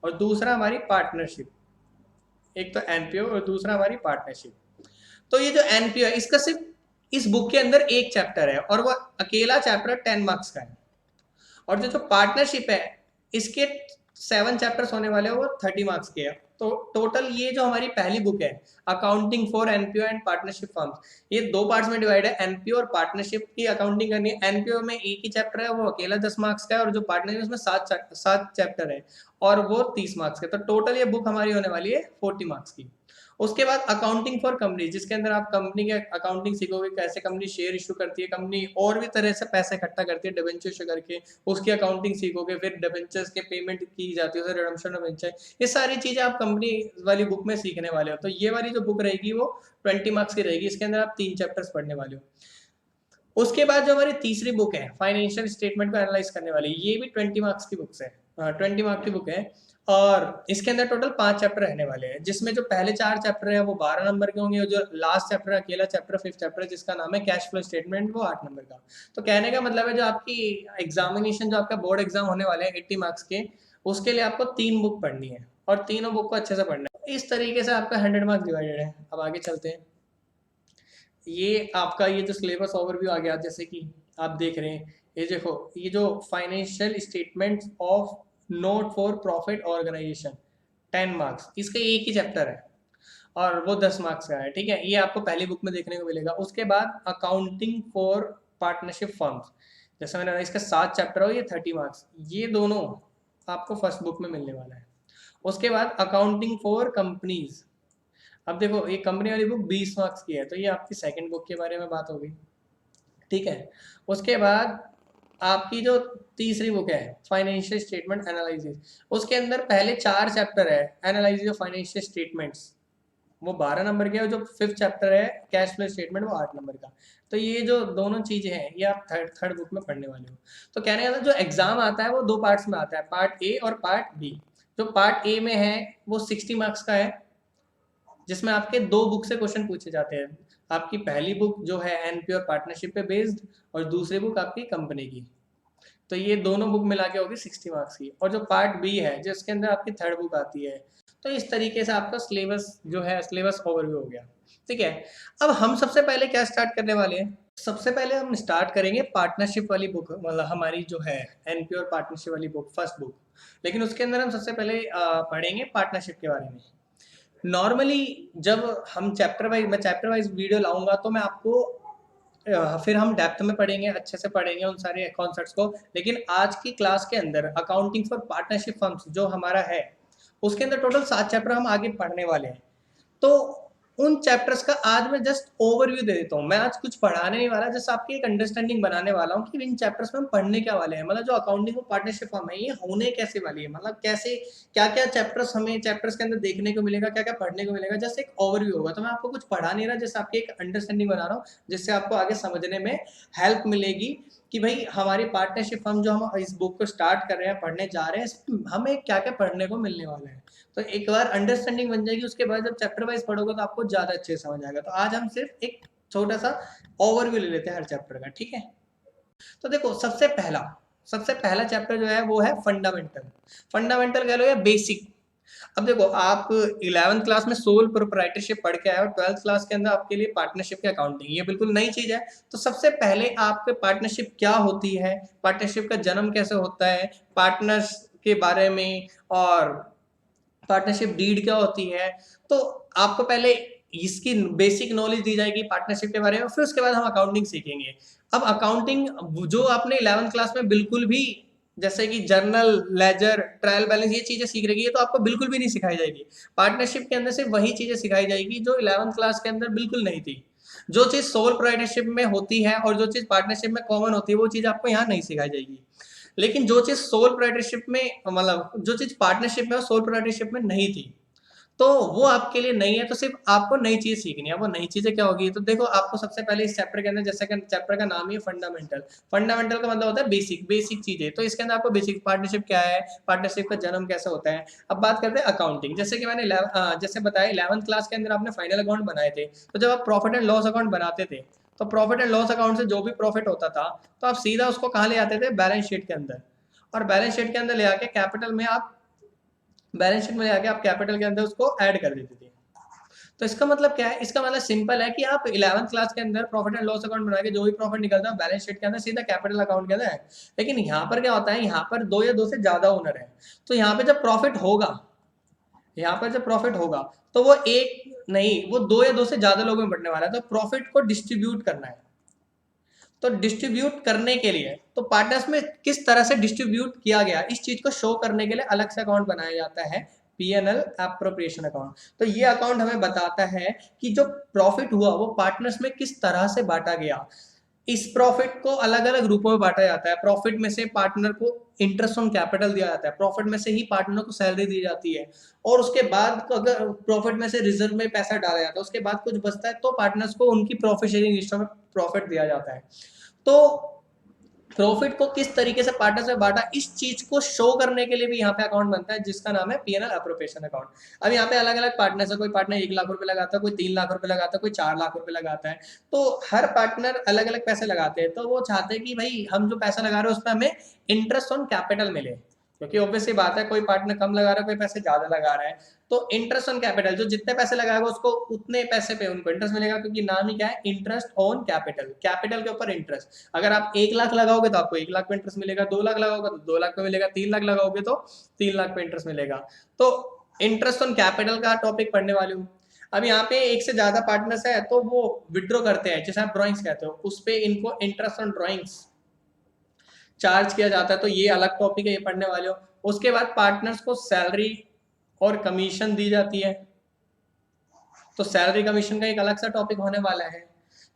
S1: और दूसरा हमारी पार्टनरशिप। एक तो एनपीओ और दूसरा हमारी पार्टनरशिप। तो ये जो एनपीओ है इसका सिर्फ इस बुक के अंदर एक चैप्टर है और वो अकेला चैप्टर 10 मार्क्स का है। और जो जो पार्टनरशिप है इसके 7 चैप्टर्स होने वाले हैं, वो 30 मार्क्स के हैं। तो टोटल ये जो हमारी पहली बुक है accounting for NPO and partnership firms, ये 2 पार्ट्स में डिवाइड है। एनपीओ और पार्टनरशिप की अकाउंटिंग करनी है। एनपीओ में एक ही चैप्टर है, वो अकेला 10 मार्क्स का है, और जो पार्टनरशिप उसमें 7 चैप्टर है और वो 30 मार्क्स का। तो टोटल ये बुक हमारी होने वाली है 40 मार्क्स की। उसके बाद अकाउंटिंग फॉर कंपनी, जिसके अंदर आप कंपनी के अकाउंटिंग सीखोगे, कैसे कंपनी शेयर इशू करती है, कंपनी और भी तरह से पैसे इकट्ठा करती है डिबेंचर इशू करके, उसकी अकाउंटिंग सीखोगे। फिर डिबेंचर्स के पेमेंट की जाती है, रिडम्पशन डिबेंचर, ये सारी चीजें आप कंपनी वाली बुक में सीखने वाले हो। तो ये वाली जो बुक रहेगी वो 20 मार्क्स की रहेगी। इसके अंदर आप 3 चैप्टर्स पढ़ने वाले हो। उसके बाद जो हमारी तीसरी बुक है फाइनेंशियल स्टेटमेंट को एनालाइज करने वाली, ये भी 20 मार्क्स की बुक्स है, 20 मार्क्स की बुक है। और इसके अंदर टोटल 5 चैप्टर रहने वाले हैं, जिसमें जो पहले 4 चैप्टर है वो 12 नंबर के होंगे, और जो लास्ट चैप्टर अकेला चैप्टर 5th चैप्टर जिसका नाम है कैश फ्लो स्टेटमेंट, वो 8 नंबर का। तो कहने का मतलब है जो आपकी एग्जामिनेशन, जो आपका बोर्ड एग्जाम होने वाले हैं 80 मार्क्स के, उसके लिए आपको 3 बुक पढ़नी है और तीनों बुक को अच्छे से पढ़ना है। इस तरीके से आपका 100 मार्क्स डिवाइडेड है। अब आगे चलते हैं। ये आपका ये जो सिलेबस ओवरव्यू आ गया, जैसे कि आप देख रहे हैं, ये देखो, ये जो financial statements of not for profit organization 10 marks, इसका एक ही चैप्टर है और वो 10 मार्क्स का है। ठीक है, ये आपको पहली बुक में देखने को मिलेगा। उसके बाद अकाउंटिंग फॉर पार्टनरशिप फर्म्स, जैसे मैंने इसका 7 चैप्टर हो, ये 30 मार्क्स, ये दोनों आपको फर्स्ट बुक में मिलने वाला है। उसके बाद अकाउंटिंग फॉर कंपनीज, अब देखो ये कंपनी वाली बुक 20 मार्क्स की है, तो ये आपकी सेकंड बुक के बारे में बात होगी। ठीक है, उसके बाद आपकी जो तीसरी बुक है फाइनेंशियल स्टेटमेंट एनालिसिस, उसके अंदर पहले 4 चैप्टर है एनालिसिस ऑफ फाइनेंशियल स्टेटमेंट्स, वो 12 नंबर के है। जो 5th चैप्टर है कैश फ्लो स्टेटमेंट, वो 8 नंबर का। तो ये जो दोनों चीजें हैं ये आप थर्ड बुक में पढ़ने वाले हो। तो कहने का जो एग्जाम आता है वो 2 पार्ट्स में आता है, पार्ट ए और पार्ट बी। जो पार्ट ए में है वो 60 मार्क्स का है, जिसमें आपके 2 बुक से क्वेश्चन पूछे जाते हैं। आपकी पहली बुक जो है एनपी और पार्टनरशिप पे बेस्ड, और दूसरी बुक आपकी कंपनी की। तो ये दोनों बुक मिला के होगी 60 मार्क्स की। और जो पार्ट बी है जिसके अंदर आपकी थर्ड बुक आती है। तो इस तरीके से आपका सिलेबस जो है, सिलेबस ओवरव्यू हो गया। ठीक है, अब हम सबसे पहले क्या स्टार्ट करने वाले हैं? सबसे पहले हम स्टार्ट करेंगे पार्टनरशिप वाली बुक, मतलब हमारी जो है एनपी और पार्टनरशिप वाली बुक, फर्स्ट बुक। लेकिन उसके अंदर हम सबसे पहले पढ़ेंगे पार्टनरशिप के बारे में। नॉर्मली जब हम मैं चैप्टर वाइज वीडियो लाऊंगा तो मैं आपको फिर हम डेप्थ में पढ़ेंगे, अच्छे से पढ़ेंगे उन सारे कॉन्सेप्ट्स को। लेकिन आज की क्लास के अंदर अकाउंटिंग फॉर पार्टनरशिप फर्म्स जो हमारा है, उसके अंदर टोटल 7 चैप्टर हम आगे पढ़ने वाले हैं। तो उन चैप्टर्स का आज मैं जस्ट ओवरव्यू दे देता हूँ। मैं आज कुछ पढ़ाने नहीं वाला, जस्ट आपकी एक अंडरस्टैंडिंग बनाने वाला हूँ कि इन चैप्टर्स में हम पढ़ने क्या वाले हैं। मतलब जो अकाउंटिंग और पार्टनरशिप फर्म है ये होने कैसे वाली है, मतलब कैसे, क्या क्या चैप्टर्स हमें चैप्टर्स के अंदर देखने को मिलेगा, क्या क्या पढ़ने को मिलेगा, जस्ट एक ओवरव्यू होगा। तो मैं आपको कुछ पढ़ा नहीं रहा, जस्ट आपकी एक अंडरस्टैंडिंग बना रहा हूँ, जिससे आपको आगे समझने में हेल्प मिलेगी कि भाई हमारी पार्टनरशिप फर्म जो हम इस बुक को स्टार्ट कर रहे हैं, पढ़ने जा रहे हैं, हमें क्या क्या पढ़ने को मिलने वाला है। तो एक बार अंडरस्टैंडिंग बन जाएगी, उसके बाद जब चैप्टर वाइज पढ़ोगे तो आपको ज्यादा अच्छे से समझ आएगा। तो आज हम सिर्फ एक छोटा सा ओवरव्यू ले लेते हैं हर चैप्टर का। ठीक है, तो देखो सबसे पहला चैप्टर जो है वो है फंडामेंटल कह लो या बेसिक। अब देखो आप 11th क्लास में सोल प्रोप्राइटरशिप पढ़ के आए हो, 12th क्लास के अंदर आपके लिए पार्टनरशिप की अकाउंटिंग, ये बिल्कुल नई चीज है। तो सबसे पहले आपके पार्टनरशिप क्या होती है, पार्टनरशिप का जन्म कैसे होता है, पार्टनर्स के बारे में, और पार्टनरशिप डीड क्या होती है, तो आपको पहले इसकी बेसिक नॉलेज दी जाएगी पार्टनरशिप के बारे में। फिर उसके बाद हम अकाउंटिंग सीखेंगे। अब अकाउंटिंग जो आपने 11th क्लास में बिल्कुल भी, जैसे कि जर्नल, लेजर, ट्रायल बैलेंस, ये चीजें सीख रही है, तो आपको बिल्कुल भी नहीं सिखाई जाएगी। पार्टनरशिप के अंदर से वही चीजें सिखाई जाएगी जो 11th क्लास के अंदर बिल्कुल नहीं थी। जो चीज़ सोल प्रोप्राइटरशिप में होती है और जो चीज़ पार्टनरशिप में कॉमन होती है वो चीज़ आपको यहाँ नहीं सिखाई जाएगी। लेकिन जो चीज़ सोल प्रोप्राइटरशिप में मतलब जो चीज़ पार्टनरशिप में और सोल प्रोप्राइटरशिप में नहीं थी तो वो आपके लिए नहीं है, तो सिर्फ आपको नई चीज सीखनी है। वो नई चीजें क्या होगी, तो देखो आपको सबसे पहले इस चैप्टर के अंदर, जैसे कि चैप्टर का नाम ही है फंडामेंटल। फंडामेंटल का मतलब होता है बेसिक, बेसिक चीजें। तो इसके अंदर आपको बेसिक पार्टनरशिप क्या है, पार्टनरशिप का जन्म कैसे होता है। अब बात करते हैं अकाउंटिंग। जैसे कि मैंने जैसे बताया 11th क्लास के अंदर आपने फाइनल अकाउंट बनाए थे, तो जब आप प्रॉफिट एंड लॉस अकाउंट बनाते थे तो प्रॉफिट एंड लॉस अकाउंट से जो भी प्रॉफिट होता था तो आप सीधा उसको कहाँ ले आते थे, बैलेंस शीट के अंदर। और बैलेंस शीट के अंदर ले आके कैपिटल में आप बैलेंस शीट में ले आके आप कैपिटल के अंदर उसको ऐड कर देते थे। तो इसका मतलब क्या है, इसका मतलब सिंपल है कि आप 11th क्लास के अंदर प्रॉफिट एंड लॉस अकाउंट बना के जो भी प्रॉफिट निकलता है बैलेंस शीट के अंदर सीधा कैपिटल अकाउंट के अंदर है। लेकिन यहाँ पर क्या होता है, यहाँ पर दो या दो से ज्यादा ओनर है, तो यहाँ पे जब प्रॉफिट होगा, यहाँ पर जब प्रॉफिट होगा तो वो एक नहीं, वो दो या दो से ज्यादा लोगों में बंटने वाला है। तो प्रॉफिट को डिस्ट्रीब्यूट करना है, तो डिस्ट्रीब्यूट करने के लिए तो पार्टनर्स में किस तरह से डिस्ट्रीब्यूट किया गया इस चीज को शो करने के लिए अलग से अकाउंट बनाया जाता है, P&L एप्रोप्रिएशन अकाउंट। तो ये अकाउंट हमें बताता है कि जो प्रॉफिट हुआ वो पार्टनर्स में किस तरह से बांटा गया। इस प्रॉफिट को अलग अलग रूपों में बांटा जाता है। प्रॉफिट में से पार्टनर को इंटरेस्ट ऑन कैपिटल दिया जाता है, प्रॉफिट में से ही पार्टनर को सैलरी दी जाती है, और उसके बाद अगर प्रॉफिट में से रिजर्व में पैसा डाला जाता है उसके बाद कुछ बचता है तो पार्टनर्स को उनकी प्रॉफिट शेयरिंग रेशियो में प्रॉफिट दिया जाता है। तो प्रॉफिट को किस तरीके से पार्टनर से बांटा इस चीज को शो करने के लिए भी यहाँ पे अकाउंट बनता है जिसका नाम है P&L एप्रोप्रिएशन अकाउंट। अब यहाँ पे अलग अलग पार्टनर है, कोई पार्टनर 1 लाख रुपए लगाता है, कोई 3 लाख रुपए लगाता है, कोई 4 लाख रुपए लगाता है। तो हर पार्टनर अलग अलग पैसे लगाते हैं, तो वो चाहते हैं कि भाई हम जो पैसा लगा रहे हैं उसमें हमें इंटरेस्ट ऑन कैपिटल मिले, क्योंकि ऑब्वियसली बात है कोई पार्टनर कम लगा रहा है, कोई पैसे ज्यादा लगा रहा है। तो इंटरेस्ट ऑन कैपिटल, जो जितने पैसे लगाएगा उसको उतने पैसे पे उनको इंटरेस्ट मिलेगा, क्योंकि नाम ही क्या है, इंटरेस्ट ऑन कैपिटल, कैपिटल के ऊपर इंटरेस्ट। अगर आप 1 लाख लगाओगे तो आपको 1 लाख पे इंटरेस्ट मिलेगा, 2 लाख लगाओगे तो 2 लाख पे मिलेगा, 3 लाख लगाओगे तो 3 लाख पे इंटरेस्ट मिलेगा। तो इंटरेस्ट ऑन कैपिटल का टॉपिक पढ़ने वाली हूँ। अब यहाँ पे एक से ज्यादा पार्टनर्स है तो वो विड्रॉ करते हैं, जैसे आप ड्रॉइंग्स कहते हो, उस पे इनको इंटरेस्ट ऑन ड्रॉइंग्स चार्ज किया जाता है, तो ये अलग टॉपिक है, ये पढ़ने वाले हो। उसके बाद पार्टनर्स को सैलरी और कमीशन दी जाती है, तो सैलरी कमीशन का एक अलग सा टॉपिक होने वाला है,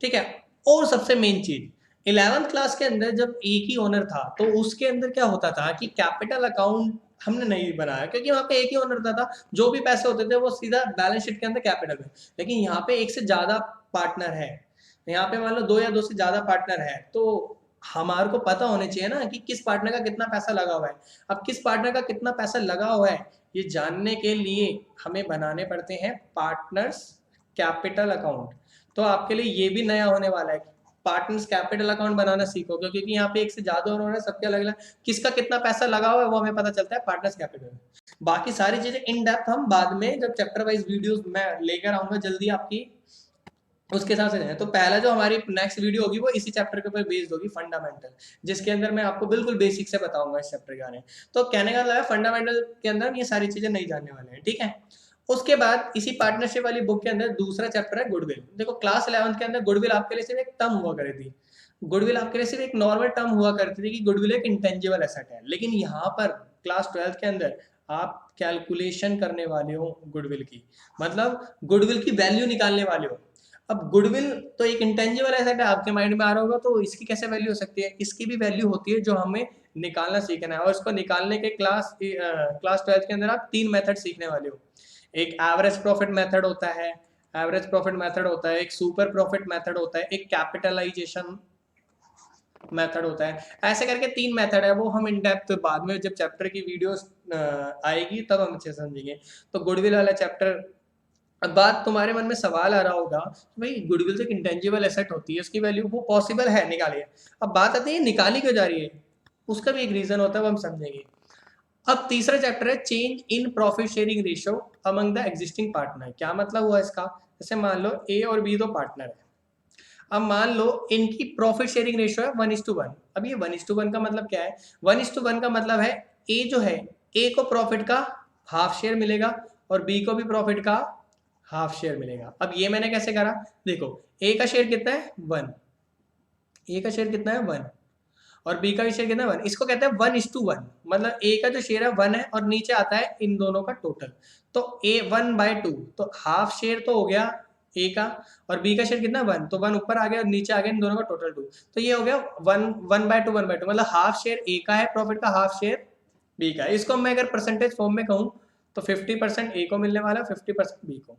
S1: ठीक है। और सबसे मेन चीज 11th क्लास के अंदर जब एक ही ओनर था तो उसके अंदर क्या होता था कि कैपिटल अकाउंट हमने नहीं बनाया, क्योंकि वहां पे एक ही ओनर होता था, जो भी पैसे होते थे वो सीधा बैलेंस शीट के अंदर कैपिटल में। लेकिन यहाँ पे एक से ज्यादा पार्टनर है, यहाँ पे मान लो 2 या 2 से ज्यादा पार्टनर है, तो हमारे को पता होने चाहिए ना कि किस पार्टनर का कितना पैसा लगा हुआ है। अब किस पार्टनर का कितना पैसा लगा हुआ है ये जानने के लिए हमें बनाने पड़ते हैं पार्टनर्स कैपिटल अकाउंट। तो आपके लिए ये भी नया होने वाला है, पार्टनर्स कैपिटल अकाउंट बनाना सीखोगे, क्योंकि यहाँ पे एक से ज्यादा ओनर है, सबके अलग अलग किसका कितना पैसा लगा हुआ है वो हमें पता चलता है पार्टनर्स कैपिटल। बाकी सारी चीजें इन डेप्थ हम बाद में जब चैप्टर वाइज वीडियोस मैं लेकर आऊंगा जल्दी आपकी, उसके हिसाब से तो पहला जो हमारी नेक्स्ट वीडियो होगी वो इसी चैप्टर के ऊपर बेस्ड होगी, फंडामेंटल, जिसके अंदर मैं आपको बिल्कुल बेसिक से बताऊंगा इस चैप्टर के बारे में। तो कहने का मतलब है फंडामेंटल के अंदर ये सारी चीजें नहीं जानने वाले हैं, ठीक है। उसके बाद इसी पार्टनरशिप वाली बुक के अंदर दूसरा चैप्टर है गुडविल। देखो क्लास 11th के अंदर गुडविल आपके लिए सिर्फ एक टर्म हुआ करती थी, गुडविल आपके लिए सिर्फ एक नॉर्मल टर्म हुआ करती थी कि गुडविल एक इंटेंजिबल एसेट है। लेकिन यहाँ पर क्लास 12th के अंदर आप कैलकुलेशन करने वाले हो गुडविल की, मतलब गुडविल की वैल्यू निकालने वाले हो। अब गुडविल तो एक इंटेंजिबल एसेट है, आपके माइंड में आ रहा होगा तो इसकी कैसे वैल्यू हो सकती है, इसकी भी वैल्यू होती है जो हमें निकालना सीखना है। और इसको निकालने के क्लास 12th के अंदर आप 3 मेथड सीखने वाले हो। एक एवरेज प्रॉफिट मेथड होता है, एवरेज प्रॉफिट मेथड होता है, एक सुपर प्रॉफिट मेथड होता है, एक कैपिटलाइजेशन मेथड होता है। ऐसे करके 3 मेथड है, वो हम इन डेप्थ बाद में जब चैप्टर की वीडियोस आएगी तब हम अच्छे समझेंगे। तो गुडविल वाला चैप्टर, अब बात तुम्हारे मन में सवाल आ रहा होगा भाई गुडविल तो एक इंटेंजिबल एसेट होती है, उसकी वैल्यू वो पॉसिबल है निकालिए। अब बात आती है निकाली क्यों जा रही है, उसका भी एक रीजन होता है, वो हम समझेंगे। अब तीसरा चैप्टर है change in profit sharing ratio among the existing partner. क्या मतलब हुआ इसका, जैसे मान लो ए और बी दो पार्टनर है, अब मान लो इनकी प्रॉफिट शेयरिंग रेशियो है 1:1। अब ये 1:1 का मतलब क्या है, 1:1 का मतलब है ए जो है, ए को प्रॉफिट का हाफ शेयर मिलेगा और बी को भी प्रॉफिट का हाफ शेयर मिलेगा। अब ये मैंने कैसे करा, देखो ए का शेयर कितना है 1, ए का शेयर कितना है 1 और बी का भी शेयर कितना है 1, इसको कहते हैं 1:1। मतलब ए का जो शेयर है 1 है और नीचे आता है इन दोनों का टोटल, तो ए 1/2, तो हाफ शेयर तो हो गया ए का, और बी का शेयर कितना 1, तो 1 ऊपर आ गया और नीचे आ गया, इन दोनों का टोटल 2, तो ये हो गया 1/2 1/2, मतलब हाफ शेयर ए का है प्रॉफिट का, हाफ शेयर बी का है। इसको मैं अगर परसेंटेज फॉर्म में कहूँ तो 50% ए को मिलने वाला है, 50% बी को।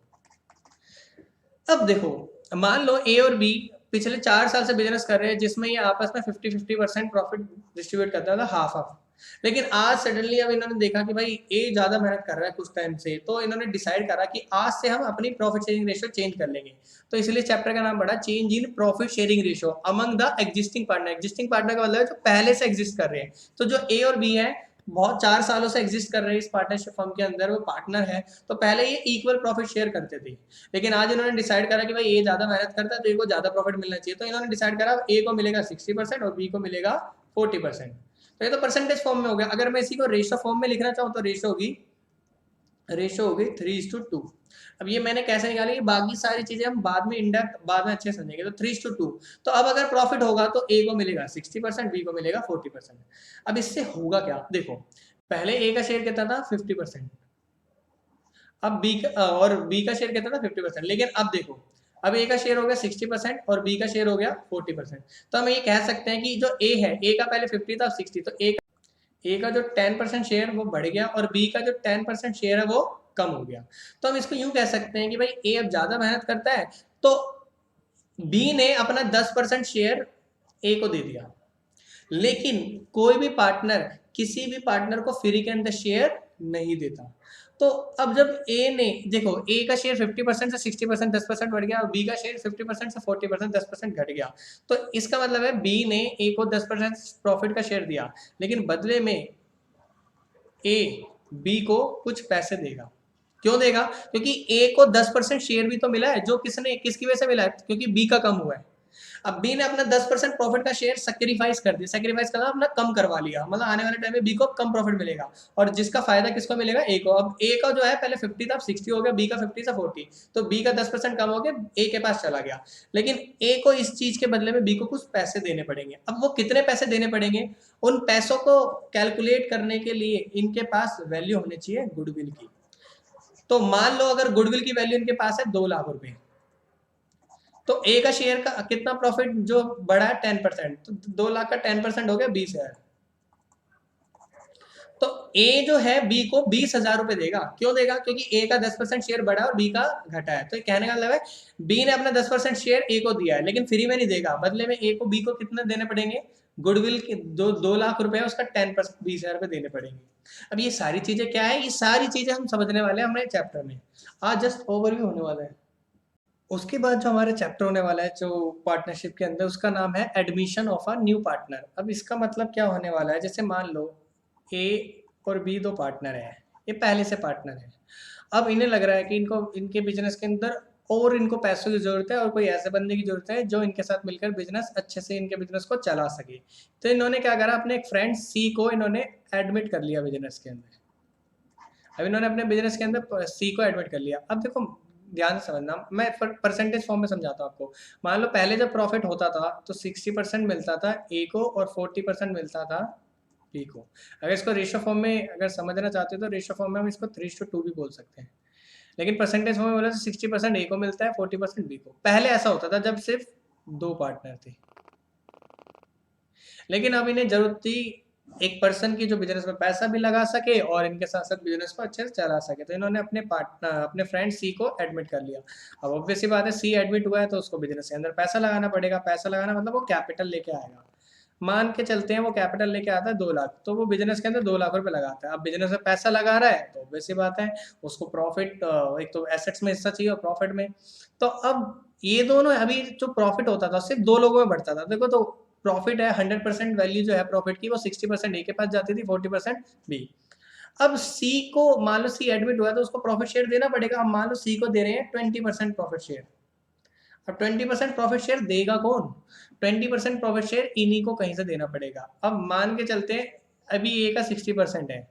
S1: अब देखो, मान लो ए और बी पिछले 4 साल से बिजनेस कर रहे हैं जिसमें ये आपस में 50-50% प्रॉफिट डिस्ट्रीब्यूट करता था, हाफ हाफ। लेकिन आज सडनली अब इन्होंने देखा कि भाई ए ज्यादा मेहनत कर रहा है कुछ टाइम से, तो इन्होंने डिसाइड करा कि आज से हम अपनी प्रॉफिट शेयरिंग रेशियो चेंज कर लेंगे। तो इसलिए चैप्टर का नाम पड़ा change in profit sharing ratio among the existing partner. Existing partner का मतलब है जो पहले से एग्जिस्ट कर रहे हैं। तो जो ए और बी है बहुत 4 सालों से एग्जिस्ट कर रहे हैं इस पार्टनरशिप फर्म के अंदर, वो पार्टनर है, तो पहले ये इक्वल प्रॉफिट शेयर करते थे। लेकिन आज इन्होंने डिसाइड करा कि भाई ए ज्यादा मेहनत करता है तो ए को ज्यादा प्रॉफिट मिलना चाहिए, तो इन्होंने डिसाइड करा ए को मिलेगा 60% और बी को मिलेगा 40%। तो ये तो परसेंटेज फॉर्म में हो गया। अगर मैं इसी को रेशियो फॉर्म में लिखना चाहूँ तो रेशियो होगी 3:2। अब ये मैंने कैसे निकाली, बाकी सारी चीजें हम बाद में इंडेप्थ बाद में अच्छे समझेंगे। तो 3:2, तो अब अगर प्रॉफिट होगा तो ए को मिलेगा 60%, बी को मिलेगा 40%। अब इससे होगा क्या, देखो पहले ए का शेयर कितना था 50%, अब बी का और बी का शेयर कितना था 50%। लेकिन अब देखो, अब ए का शेयर हो गया 60% और बी का शेयर हो गया 40%। तो हम ये कह सकते हैं कि जो ए है, ए का पहले 50 था 60, तो ए का जो 10% शेयर वो बढ़ गया और बी का जो 10% शेयर है वो कम हो गया। तो हम इसको यूं कह सकते हैं कि भाई ए अब ज्यादा मेहनत करता है तो बी ने अपना 10% शेयर ए को दे दिया। लेकिन कोई भी पार्टनर किसी भी पार्टनर को फ्री के अंदर शेयर नहीं देता। तो अब जब ए ने देखो, ए का शेयर 50% से 60% 10% बढ़ गया और बी का शेयर 50% से 40% 10% घट गया। तो इसका मतलब है बी ने ए को 10% प्रॉफिट का शेयर दिया, लेकिन बदले में ए बी को कुछ पैसे देगा। क्यों देगा, क्योंकि ए को 10% शेयर भी तो मिला है, जो किसकी वजह से मिला है, क्योंकि बी का कम हुआ है। अब बी ने अपना 10% प्रॉफिट का शेयर सेक्रीफाइस कर दिया, सेक्रीफाइस करना अपना कम करवा लिया, मतलब आने वाले टाइम में बी को कम प्रॉफिट मिलेगा और जिसका फायदा किसको मिलेगा, ए को। अब ए का जो है पहले 50 था, अब 60 हो गया, बी का 50 से 40, तो बी का 10% कम हो गया, ए के पास चला गया। लेकिन ए को इस चीज के बदले में बी को कुछ पैसे देने पड़ेंगे। अब वो कितने पैसे देने पड़ेंगे, उन पैसों को कैलकुलेट करने के लिए इनके पास वैल्यू होनी चाहिए गुडविल की। तो मान लो अगर गुडविल की वैल्यू इनके पास है 2 लाख रुपए, तो ए का शेयर का कितना प्रॉफिट जो बढ़ा है 10%, तो 2 लाख का 10% हो गया 20,000। तो ए जो है बी को 20,000 रुपए देगा। क्यों देगा, क्योंकि ए का 10% शेयर बढ़ा और बी का घटा है। तो कहने का मतलब है बी ने अपना 10% शेयर ए को दिया है, लेकिन फ्री में नहीं देगा, बदले में ए को बी को कितने देने पड़ेंगे, गुडविल के 2 लाख रुपए, उसका 10% 20,000 रुपए देने पड़ेंगे। अब ये सारी चीजें क्या है, ये सारी चीजें हम समझने वाले हैं हमारे चैप्टर में। आज जस्ट ओवरव्यू होने वाला है। उसके बाद जो हमारा चैप्टर होने वाला है जो पार्टनरशिप के अंदर, उसका नाम है admission of a new partner. अब इसका मतलब क्या होने वाला है, जैसे मान लो ए और बी 2 पार्टनर हैं, ये पहले से पार्टनर है। अब इन्हें लग रहा है कि इनको इनके बिजनेस के अंदर और इनको पैसों की जरूरत है और कोई ऐसे बंदे की जरूरत है जो इनके साथ मिलकर बिजनेस अच्छे से इनके बिजनेस को चला सके। तो इन्होंने क्या करा, अपने एक फ्रेंड सी को इन्होंने एडमिट कर लिया बिजनेस के अंदर। अब इन्होंने अपने बिजनेस के अंदर सी को एडमिट कर लिया। अब देखो ध्यान से समझना, मैं परसेंटेज फॉर्म में समझाता हूँ आपको। मान लो पहले जब प्रॉफिट होता था तो 60% मिलता था ए को और 40% मिलता था बी को। अगर इसको रेशियो फॉर्म में अगर समझना चाहते हो तो रेशियो फॉर्म में हम इसको 3:2 भी बोल सकते हैं। लेकिन परसेंटेज फॉर्म में बोला तो 60% ए को मिलता है, 40% बी को। पहले ऐसा होता था जब सिर्फ 2 पार्टनर थे, लेकिन अब इन्हें जरूरत थी एक पर्सन की जो बिजनेस में पैसा भी लगा सके और इनके साथ साथ बिजनेस को अच्छे से चला सके। तो इन्होंने अपने पार्टनर अपने फ्रेंड सी को एडमिट कर लिया। अब ऑब्वियस सी बात है, सी एडमिट हुआ है तो उसको बिजनेस के अंदर पैसा लगाना पड़ेगा। पैसा लगाना मतलब वो कैपिटल लेके आएगा। मान के चलते हैं वो कैपिटल लेके आता है 2 लाख, तो वो बिजनेस के अंदर 2 लाख रुपए लगाता है। अब बिजनेस में पैसा लगा रहा है तो ऑब्वियस सी बात है उसको प्रॉफिट, एक तो एसेट्स में हिस्सा चाहिए और प्रॉफिट में। तो अब ये दोनों, अभी जो प्रॉफिट होता था सिर्फ 2 लोगों में बढ़ता था। देखो तो प्रॉफिट है 100% वैल्यू जो है प्रॉफिट की वो 60% ए के पास जाती थी, 40% बी। अब सी को मान लो सी एडमिट हुआ तो उसको प्रॉफिट शेयर देना पड़ेगा। अब मान लो सी को दे रहे हैं 20% प्रॉफिट शेयर। अब 20% प्रॉफिट शेयर देगा कौन, 20% प्रॉफिट शेयर इन्हीं को कहीं से देना पड़ेगा। अब मान के चलते हैं अभी ए का 60% है।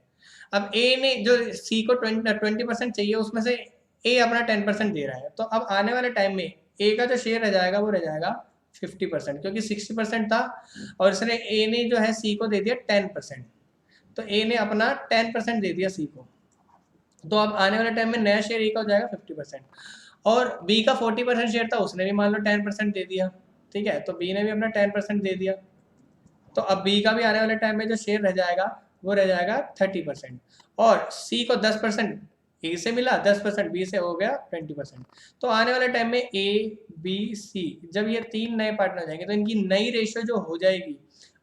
S1: अब ए ने जो सी को 20% चाहिए उसमें से ए अपना 10% दे रहा है। तो अब आने वाले टाइम में ए का जो शेयर रह जाएगा वो रह जाएगा 50%, क्योंकि 60% था और इसने ए ने जो है सी को दे दिया 10%। तो ए ने अपना 10% दे दिया सी को। तो अब आने वाले टाइम में नया शेयर ए का हो जाएगा 50%। और बी का 40% शेयर था, उसने भी मान लो 10% दे दिया, ठीक है, तो बी ने भी अपना 10% दे दिया, तो अब बी का भी आने वाले टाइम में जो शेयर रह जाएगा वो रह जाएगा 30%, और सी को 10% ए से मिला, 10% बी से, हो गया 20%। तो आने वाले टाइम में ए बी सी जब ये तीन नए पार्टनर जाएंगे तो इनकी नई रेशियो जो हो जाएगी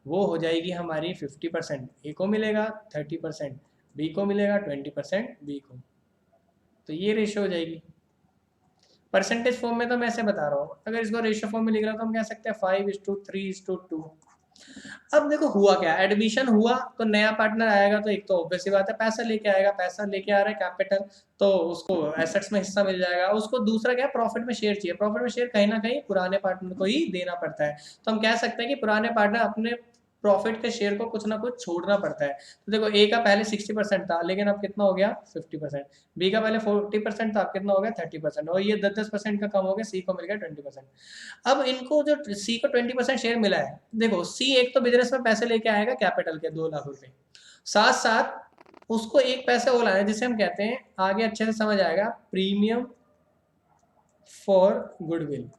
S1: वो हो जाएगी हमारी 50%, ए को मिलेगा 30%, बी को मिलेगा 20%, बी को, तो ये रेशियो हो जाएगी। परसेंटेज फॉर्म में तो मैं ऐसे बता रहा हूँ, अगर इसको रेशियो फॉर्म में लिख रहा हूँ तो हम कह सकते हैं 5:3:2। अब देखो हुआ क्या, एडमिशन हुआ तो नया पार्टनर आएगा तो एक तो ऑब्वियस सी बात है पैसा लेके आएगा, पैसा लेके आ रहा है कैपिटल, तो उसको एसेट्स में हिस्सा मिल जाएगा। उसको दूसरा क्या है, प्रॉफिट में शेयर चाहिए, प्रॉफिट में शेयर कहीं ना कहीं पुराने पार्टनर को ही देना पड़ता है। तो हम कह सकते हैं कि पुराने पार्टनर अपने प्रॉफिट के शेयर को कुछ ना कुछ छोड़ना पड़ता है। तो देखो ए का पहले 60% था, लेकिन अब कितना हो गया 50%, बी का पहले 40% था, अब कितना हो गया 30%, और ये 10-10% का कम हो गया, सी को मिल गया 20%। अब इनको जो सी को 20% शेयर मिला है, देखो सी एक तो बिजनेस में पैसे लेके आएगा कैपिटल के 2 लाख रुपए, साथ साथ उसको एक पैसे और लाना है जिसे हम कहते हैं, आगे अच्छे से समझ आएगा, प्रीमियम फॉर गुडविल।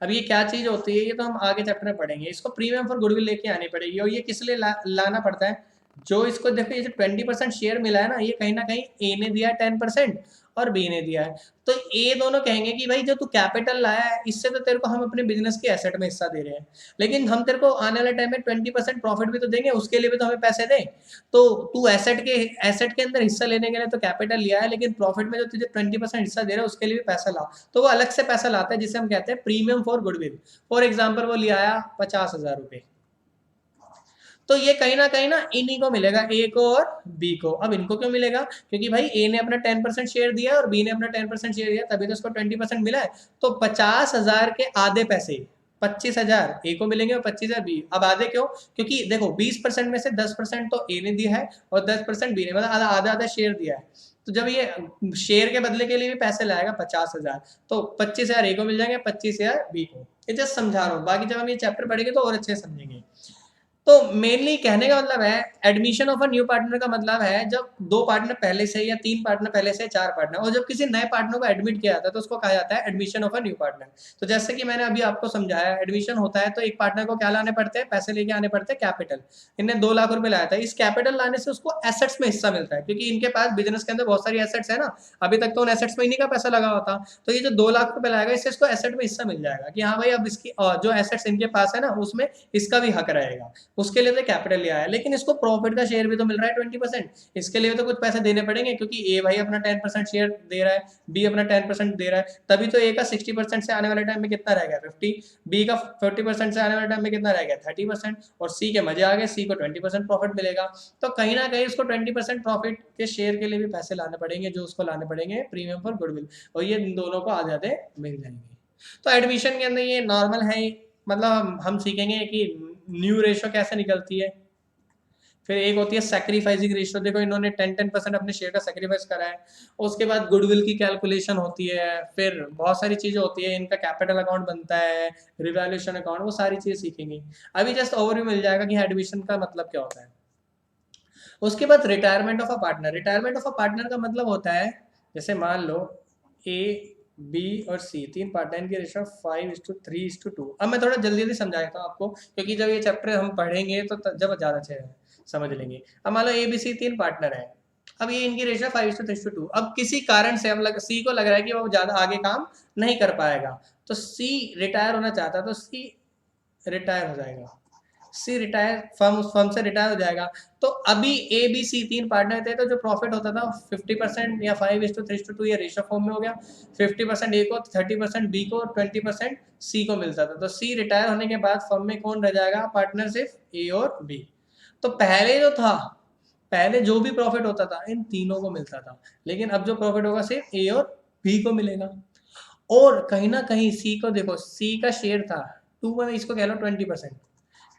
S1: अब ये क्या चीज होती है ये तो हम आगे चैप्टर में पढ़ेंगे। इसको प्रीमियम फॉर गुडविल लेके आनी पड़ेगी, और ये किस लिए लाना पड़ता है, जो इसको देखो ये जो 20% शेयर मिला है ना, ये कहीं ना कहीं ए ने दिया है 10% और बी ने दिया है। तो ए दोनों कहेंगे कि भाई जो तू कैपिटल लाया है इससे तो तेरे को हम अपने बिजनेस के एसेट में हिस्सा दे रहे हैं, लेकिन हम तेरे को आने वाले टाइम में 20% प्रॉफिट भी तो देंगे, उसके लिए भी तो हमें पैसे दें। तो तू एसेट के अंदर हिस्सा लेने के लिए तो कैपिटल लिया है, लेकिन प्रॉफिट में जो तुझे 20% हिस्सा दे रहा है उसके लिए भी पैसा ला, तो वो अलग से पैसा लाता है जिसे हम कहते हैं premium for goodwill. For example वो ले आया 50,000 रुपए, तो ये कहीं ना इन्हीं को मिलेगा, ए को और बी को। अब इनको क्यों मिलेगा, क्योंकि भाई ए ने अपना 10% शेयर दिया और बी ने अपना 10% शेयर दिया, तभी तो उसको 20% मिला है। तो 50,000 के आधे पैसे 25,000 ए को मिलेंगे और 25,000 बी। अब आधे क्यों, क्योंकि देखो 20% में से 10% तो ए ने दिया है और 10% बी ने, मतलब आधा आधा आधा शेयर दिया है। तो जब ये शेयर के बदले के लिए भी पैसे लाएगा 50,000, तो 25,000 ए को मिल जाएंगे, 25,000 बी को। ये जस्ट समझा रहा हूँ, बाकी जब हम ये चैप्टर पढ़ेंगे तो और अच्छे से समझेंगे। तो मेनली कहने का मतलब है, admission of a new partner का मतलब है जब 2 पार्टनर पहले से, या 3 पार्टनर पहले से, 4 पार्टनर, और जब किसी नए पार्टनर को एडमिट किया जाता है तो उसको कहा जाता है admission of a new partner. तो जैसे कि मैंने अभी आपको समझाया, एडमिशन होता है तो एक पार्टनर को क्या लाने पड़ते हैं, पैसे लेके आने पड़ते हैं, कैपिटल। इनने 2 लाख रुपए लाया था, इस कैपिटल लाने से उसको एसेट्स में हिस्सा मिलता है, क्योंकि इनके पास बिजनेस के अंदर बहुत सारी एसेट्स है ना, अभी तक तो उन एसेट्स में इन्हीं का पैसा लगा हुआ था। तो ये जो 2 लाख रुपए लाएगा इससे इसको एसेट में हिस्सा मिल जाएगा कि हाँ भाई अब इसकी जो एसेट्स इनके पास है ना उसमें इसका भी हक रहेगा, उसके लिए तो कैपिटल लिया है। लेकिन इसको प्रॉफिट का शेयर भी तो मिल रहा है 20%, इसके लिए तो कुछ पैसे देने पड़ेंगे, क्योंकि ए भाई अपना 10% शेयर दे रहा है, बी अपना 10% दे रहा है, तभी तो ए का 60% से आने वाले टाइम में कितना रह गया 50, बी का 40% से आने वाले टाइम में कितना रह गया 30%, और सी के मजे आ गए, सी को 20% प्रॉफिट मिलेगा। तो कहीं ना कहीं उसको 20% प्रॉफिट के शेयर के लिए भी पैसे लाने पड़ेंगे, जो उसको लाने पड़ेंगे प्रीमियम फॉर गुडविल, और ये इन दोनों को आधे आधे मिल जाएंगे। तो एडमिशन के अंदर ये नॉर्मल है, मतलब हम सीखेंगे कि न्यू रेशो कैसे निकलती है। फिर एक होती है सैक्रिफाइसिंग रेशियो, देखो इन्होंने 10% अपने शेयर का सैक्रिफाइस करा है। उसके बाद गुडविल की कैलकुलेशन होती है, फिर बहुत सारी चीजें होती है, इनका कैपिटल अकाउंट बनता है, रिवैल्यूएशन अकाउंट, वो सारी चीजें सीखेंगे। अभी जस्ट ओवरव्यू मिल जाएगा कि एडमिशन का मतलब क्या होता है। उसके बाद retirement of a partner. Retirement of a partner का मतलब होता है, जैसे मान लो ए बी और सी 3 पार्टनर की रेशियो 5:3:2। अब मैं थोड़ा जल्दी जल्दी समझा देता हूँ आपको, क्योंकि जब ये चैप्टर हम पढ़ेंगे तो जब ज़्यादा अच्छे समझ लेंगे। अब मान लो ए बी सी 3 पार्टनर है, अब ये इनकी रेशियो 5:3:2। अब किसी कारण से अब सी को लग रहा है कि वो ज़्यादा आगे काम नहीं कर पाएगा, तो सी रिटायर होना चाहता है, तो सी रिटायर हो जाएगा, सी रिटायर फर्म से रिटायर हो जाएगा। तो अभी ए बी सी 3 पार्टनर थे, तो जो प्रॉफिट होता था 50% या 5:3:2, ये रेशियो फॉर्म में हो गया। 50% ए को, 30% बी को, 20% सी को मिलता था। तो सी रिटायर होने के बाद फर्म में कौन रह जाएगा, पार्टनर सिर्फ ए और बी। तो पहले जो था, पहले जो भी प्रॉफिट होता था इन तीनों को मिलता था, लेकिन अब जो प्रॉफिट होगा सिर्फ ए और बी को मिलेगा। और कहीं ना कहीं सी को देखो, सी का शेयर था 2, इसको कह लो 20%,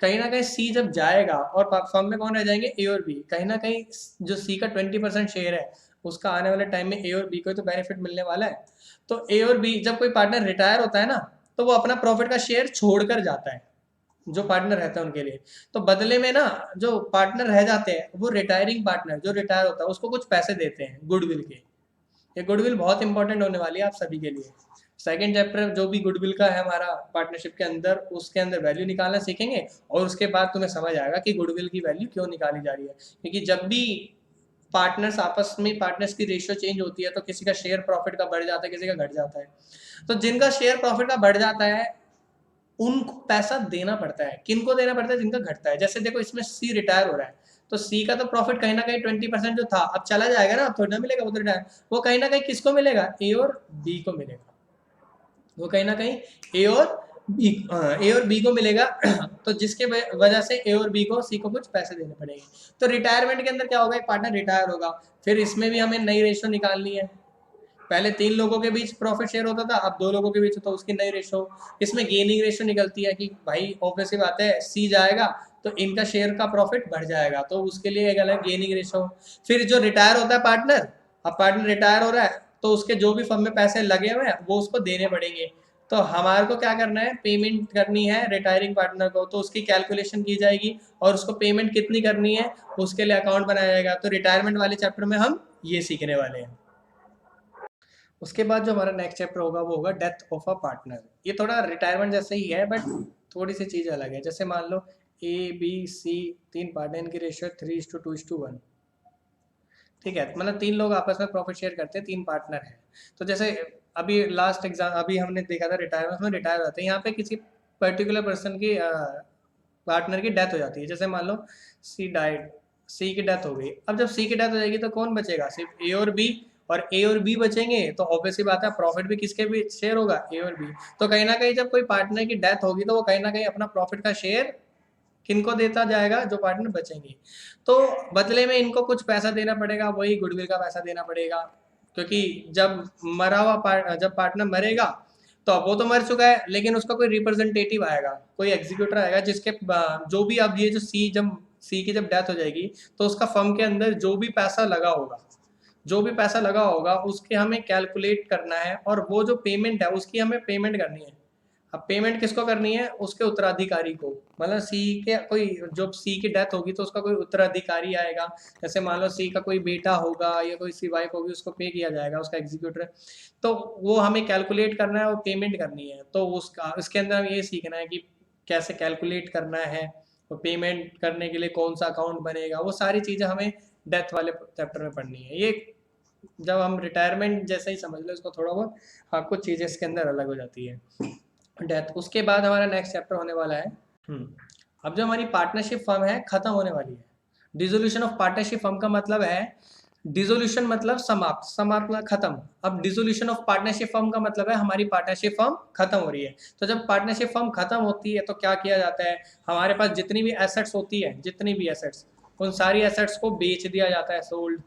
S1: कहीं ना कहीं सी जब जाएगा और फर्म में कौन रह जाएंगे, ए और बी। कहीं ना कहीं जो सी का 20% शेयर है उसका आने वाले टाइम में ए और बी को तो बेनिफिट मिलने वाला है। तो ए और बी, जब कोई पार्टनर रिटायर होता है ना, तो वो अपना प्रॉफिट का शेयर छोड़कर जाता है जो पार्टनर रहता है उनके लिए। तो बदले में ना जो पार्टनर रह जाते हैं, वो रिटायरिंग पार्टनर जो रिटायर होता है उसको कुछ पैसे देते हैं गुडविल के। ये गुडविल बहुत इंपॉर्टेंट होने वाली है आप सभी के लिए। सेकंड चैप्टर जो भी गुडविल का है हमारा पार्टनरशिप के अंदर, उसके अंदर वैल्यू निकालना सीखेंगे और उसके बाद तुम्हें समझ आएगा कि गुडविल की वैल्यू क्यों निकाली जा रही है। क्योंकि जब भी पार्टनर्स आपस में पार्टनर्स की रेशियो चेंज होती है तो किसी का शेयर प्रॉफिट का बढ़ जाता है, किसी का घट जाता है। तो जिनका शेयर प्रॉफिट का बढ़ जाता है उनको पैसा देना पड़ता है। किनको देना पड़ता है? जिनका घटता है। जैसे देखो इसमें सी रिटायर हो रहा है तो सी का तो प्रॉफिट कहीं ना कहीं 20% जो था अब चला जाएगा ना, अब थोड़ा ना मिलेगा वो तो रिटायर, वो कहीं ना कहीं किसको मिलेगा? ए और बी को मिलेगा। वो कहीं ना कहीं ए और बी को मिलेगा। तो जिसके वजह से ए और बी को सी को कुछ पैसे देने पड़ेंगे। तो रिटायरमेंट के अंदर क्या होगा? एक पार्टनर रिटायर होगा, फिर इसमें भी हमें नई रेशो निकालनी है। पहले 3 लोगों के बीच प्रॉफिट शेयर होता था, अब 2 लोगों के बीच होता है, उसकी नई रेशो। इसमें गेनिंग रेशो निकलती है कि भाई ऑब्वियस सी बात है सी जाएगा तो इनका शेयर का प्रॉफिट बढ़ जाएगा, तो उसके लिए एक अलग गेनिंग रेशो। फिर जो रिटायर होता है पार्टनर, अब पार्टनर रिटायर हो रहा है तो उसके जो भी फर्म में पैसे लगे हुए हैं वो उसको देने पड़ेंगे। तो हमारे को क्या करना है? पेमेंट करनी है रिटायरिंग पार्टनर को, तो उसकी कैलकुलेशन की जाएगी और उसको पेमेंट कितनी करनी है उसके लिए अकाउंट बनाया जाएगा। तो रिटायरमेंट वाले चैप्टर में हम ये सीखने वाले हैं। उसके बाद जो हमारा नेक्स्ट चैप्टर होगा वो होगा डेथ ऑफ अ पार्टनर। ये थोड़ा रिटायरमेंट जैसे ही है बट थोड़ी सी चीज़ अलग है। जैसे मान लो ए बी सी 3 पार्टनर, इनकी रेशियो 3:2:1। ठीक है, मतलब 3 लोग आपस में प्रॉफिट शेयर करते हैं, 3 पार्टनर है। तो जैसे अभी लास्ट एग्जाम अभी हमने देखा था रिटायरमेंट में, रिटायर होते हैं यहाँ पे किसी पर्टिकुलर पर्सन की पार्टनर की डेथ हो जाती है। जैसे मान लो सी डाइड, सी की डेथ हो गई। अब जब सी की डेथ हो जाएगी तो कौन बचेगा? सिर्फ ए और बी, और ए और बी बचेंगे तो ऑब्वियसली बात है प्रॉफिट भी किसके भी शेयर होगा? ए और बी। तो कहीं ना कहीं जब कोई पार्टनर की डेथ होगी तो वो कहीं ना कहीं अपना प्रॉफिट का शेयर किनको देता जाएगा? जो पार्टनर बचेंगे। तो बदले में इनको कुछ पैसा देना पड़ेगा, वही गुडविल का पैसा देना पड़ेगा। क्योंकि जब पार्टनर मरेगा तो अब वो तो मर चुका है लेकिन उसका कोई रिप्रेजेंटेटिव आएगा, कोई एग्जीक्यूटर आएगा जिसके जो भी अब ये जो सी की जब डेथ हो जाएगी तो उसका फर्म के अंदर जो भी पैसा लगा होगा उसके हमें कैलकुलेट करना है और वो जो पेमेंट है उसकी हमें पेमेंट करनी है। अब पेमेंट किसको करनी है? उसके उत्तराधिकारी को। मतलब सी के कोई जब सी की डेथ होगी तो उसका कोई उत्तराधिकारी आएगा। जैसे मान लो सी का कोई बेटा होगा या कोई सी वाइफ होगी, उसको पे किया जाएगा, उसका एग्जीक्यूटर। तो वो हमें कैलकुलेट करना है और पेमेंट करनी है। तो उसका इसके अंदर हमें ये सीखना है कि कैसे कैलकुलेट करना है और पेमेंट करने के लिए कौन सा अकाउंट बनेगा, वो सारी चीज़ें हमें डेथ वाले चैप्टर में पढ़नी है। ये जब हम रिटायरमेंट जैसे ही समझ लो इसको थोड़ा बहुत, हाँ कुछ चीज़ें इसके अंदर अलग हो जाती है। डेथ, उसके बाद हमारा नेक्स्ट चैप्टर होने वाला है। अब जो हमारी पार्टनरशिप फर्म है खत्म होने वाली है। डिसोल्यूशन ऑफ पार्टनरशिप फर्म का मतलब है, डिसोल्यूशन मतलब समाप्त, समाप्त मतलब खत्म। अब डिसोल्यूशन ऑफ पार्टनरशिप फर्म का मतलब है हमारी पार्टनरशिप फर्म खत्म हो रही है। तो जब पार्टनरशिप फर्म खत्म होती है तो क्या किया जाता है? हमारे पास जितनी भी एसेट्स होती है, जितनी भी एसेट्स, उन सारी एसेट्स को बेच दिया जाता है, सोल्ड।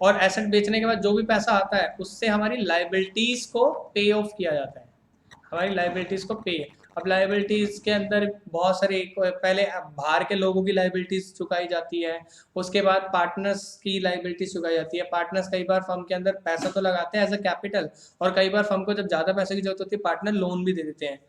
S1: और एसेट बेचने के बाद जो भी पैसा आता है उससे हमारी लाइबिलिटीज को पे ऑफ किया जाता है। हमारी लाइबिलिटीज को पे, अब लाइबिलिटीज के अंदर बहुत सारे, पहले बाहर के लोगों की लाइबिलिटीज चुकाई जाती है, उसके बाद पार्टनर्स की लाइबिलिटीज चुकाई जाती है। पार्टनर्स कई बार फर्म के अंदर पैसा तो लगाते हैं एज अ कैपिटल, और कई बार फर्म को जब ज़्यादा पैसे की जरूरत होती है पार्टनर लोन भी दे देते हैं।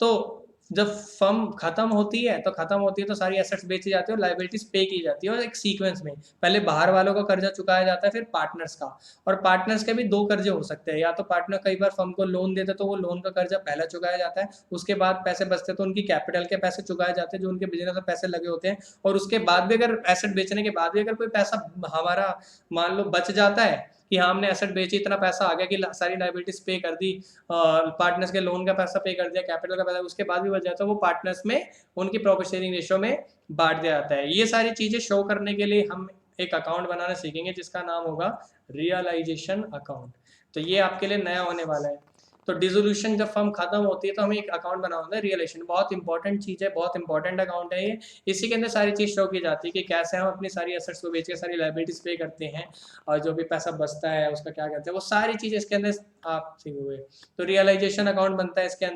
S1: तो जब फर्म खत्म होती है तो सारी एसेट्स बेची जाती है और लाइबिलिटीज पे की जाती है, और एक सीक्वेंस में पहले बाहर वालों का कर्जा चुकाया जाता है, फिर पार्टनर्स का। और पार्टनर्स के भी 2 कर्जे हो सकते हैं, या तो पार्टनर कई बार फर्म को लोन देते तो वो लोन का कर्जा पहला चुकाया जाता है, उसके बाद पैसे बचते तो उनकी कैपिटल के पैसे चुकाए जाते हैं जो उनके बिजनेस में पैसे लगे होते हैं। और उसके बाद भी अगर एसेट बेचने के बाद भी अगर कोई पैसा हमारा मान लो बच जाता है कि हाँ हमने एसेट बेची, इतना पैसा आ गया कि सारी लाइबिलिटीज पे कर दी, पार्टनर्स के लोन का पैसा पे कर दिया, कैपिटल का पैसा, उसके बाद भी बच जाता है, वो पार्टनर्स में उनकी प्रॉफिट शेयरिंग रेशियो में बांट दिया जाता है। ये सारी चीज़ें शो करने के लिए हम एक अकाउंट बनाना सीखेंगे जिसका नाम होगा रियलाइजेशन अकाउंट। तो ये आपके लिए नया होने वाला है। तो डिसोल्यूशन जब फर्म खत्म होती है तो हमें एक अकाउंट बनाना होता है रियलाइजेशन। बहुत इंपॉर्टेंट चीज़ है, बहुत इंपॉर्टेंट अकाउंट है ये। इसी के अंदर सारी चीज़ शो की जाती है कि कैसे हम अपनी सारी एसेट्स को बेच के सारी लाइबिलिटीज पे करते हैं, और जो भी पैसा बचता है उसका क्या करते हैं, वो सारी चीज़ें इसके अंदर आप सीखे हुए। तो रियलाइजेशन अकाउंट बनता है इसके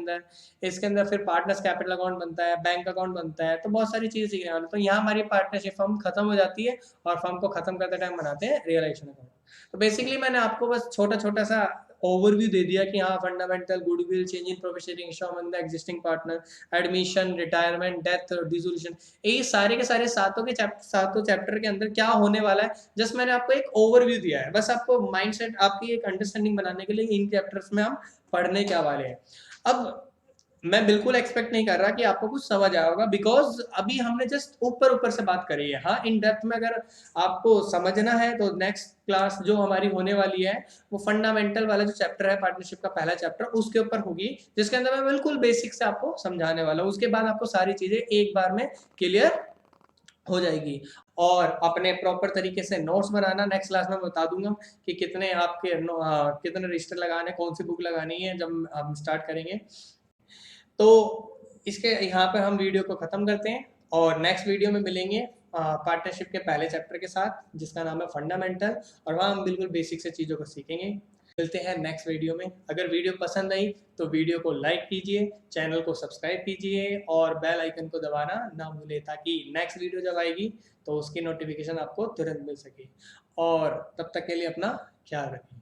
S1: अंदर फिर पार्टनर्स कैपिटल अकाउंट बनता है, बैंक अकाउंट बनता है, तो बहुत सारी चीज़ें सीखने वाले। तो यहाँ हमारी पार्टनरशिप फर्म खत्म हो जाती है और फर्म को खत्म करते टाइम बनाते हैं रियलाइजेशन अकाउंट। तो बेसिकली मैंने आपको बस छोटा छोटा सा ओवरव्यू दे दिया कि हाँ fundamental, goodwill, change in professional ratio among the existing partner, admission, retirement, death, dissolution, ये सारे के सारे सातों चैप्टर के अंदर क्या होने वाला है, जस्ट मैंने आपको एक ओवरव्यू दिया है, बस आपको माइंडसेट, आपकी एक अंडरस्टैंडिंग बनाने के लिए इन चैप्टर्स में हम पढ़ने क्या वाले हैं। अब मैं बिल्कुल एक्सपेक्ट नहीं कर रहा कि आपको कुछ समझ आया होगा, बिकॉज अभी हमने जस्ट ऊपर ऊपर से बात करी है। हाँ, इन डेप्थ में अगर आपको समझना है तो नेक्स्ट क्लास जो हमारी होने वाली है वो फंडामेंटल वाला जो चैप्टर है, पार्टनरशिप का पहला चैप्टर, उसके ऊपर होगी, जिसके अंदर मैं बिल्कुल बेसिक से आपको समझाने वाला हूँ। उसके बाद आपको सारी चीजें एक बार में क्लियर हो जाएगी। और अपने प्रॉपर तरीके से नोट्स बनाना नेक्स्ट क्लास में बता दूंगा कि कितने आपके कितने रजिस्टर लगाने, कौन सी बुक लगानी है जब हम स्टार्ट करेंगे। तो इसके यहाँ पर हम वीडियो को ख़त्म करते हैं और नेक्स्ट वीडियो में मिलेंगे पार्टनरशिप के पहले चैप्टर के साथ, जिसका नाम है फंडामेंटल, और वहाँ हम बिल्कुल बेसिक से चीज़ों को सीखेंगे। मिलते हैं नेक्स्ट वीडियो में। अगर वीडियो पसंद आई तो वीडियो को लाइक कीजिए, चैनल को सब्सक्राइब कीजिए और बेल आइकन को दबाना ना भूलें, ताकि नेक्स्ट वीडियो जब आएगी तो उसकी नोटिफिकेशन आपको तुरंत मिल सके। और तब तक के लिए अपना ख्याल रखें।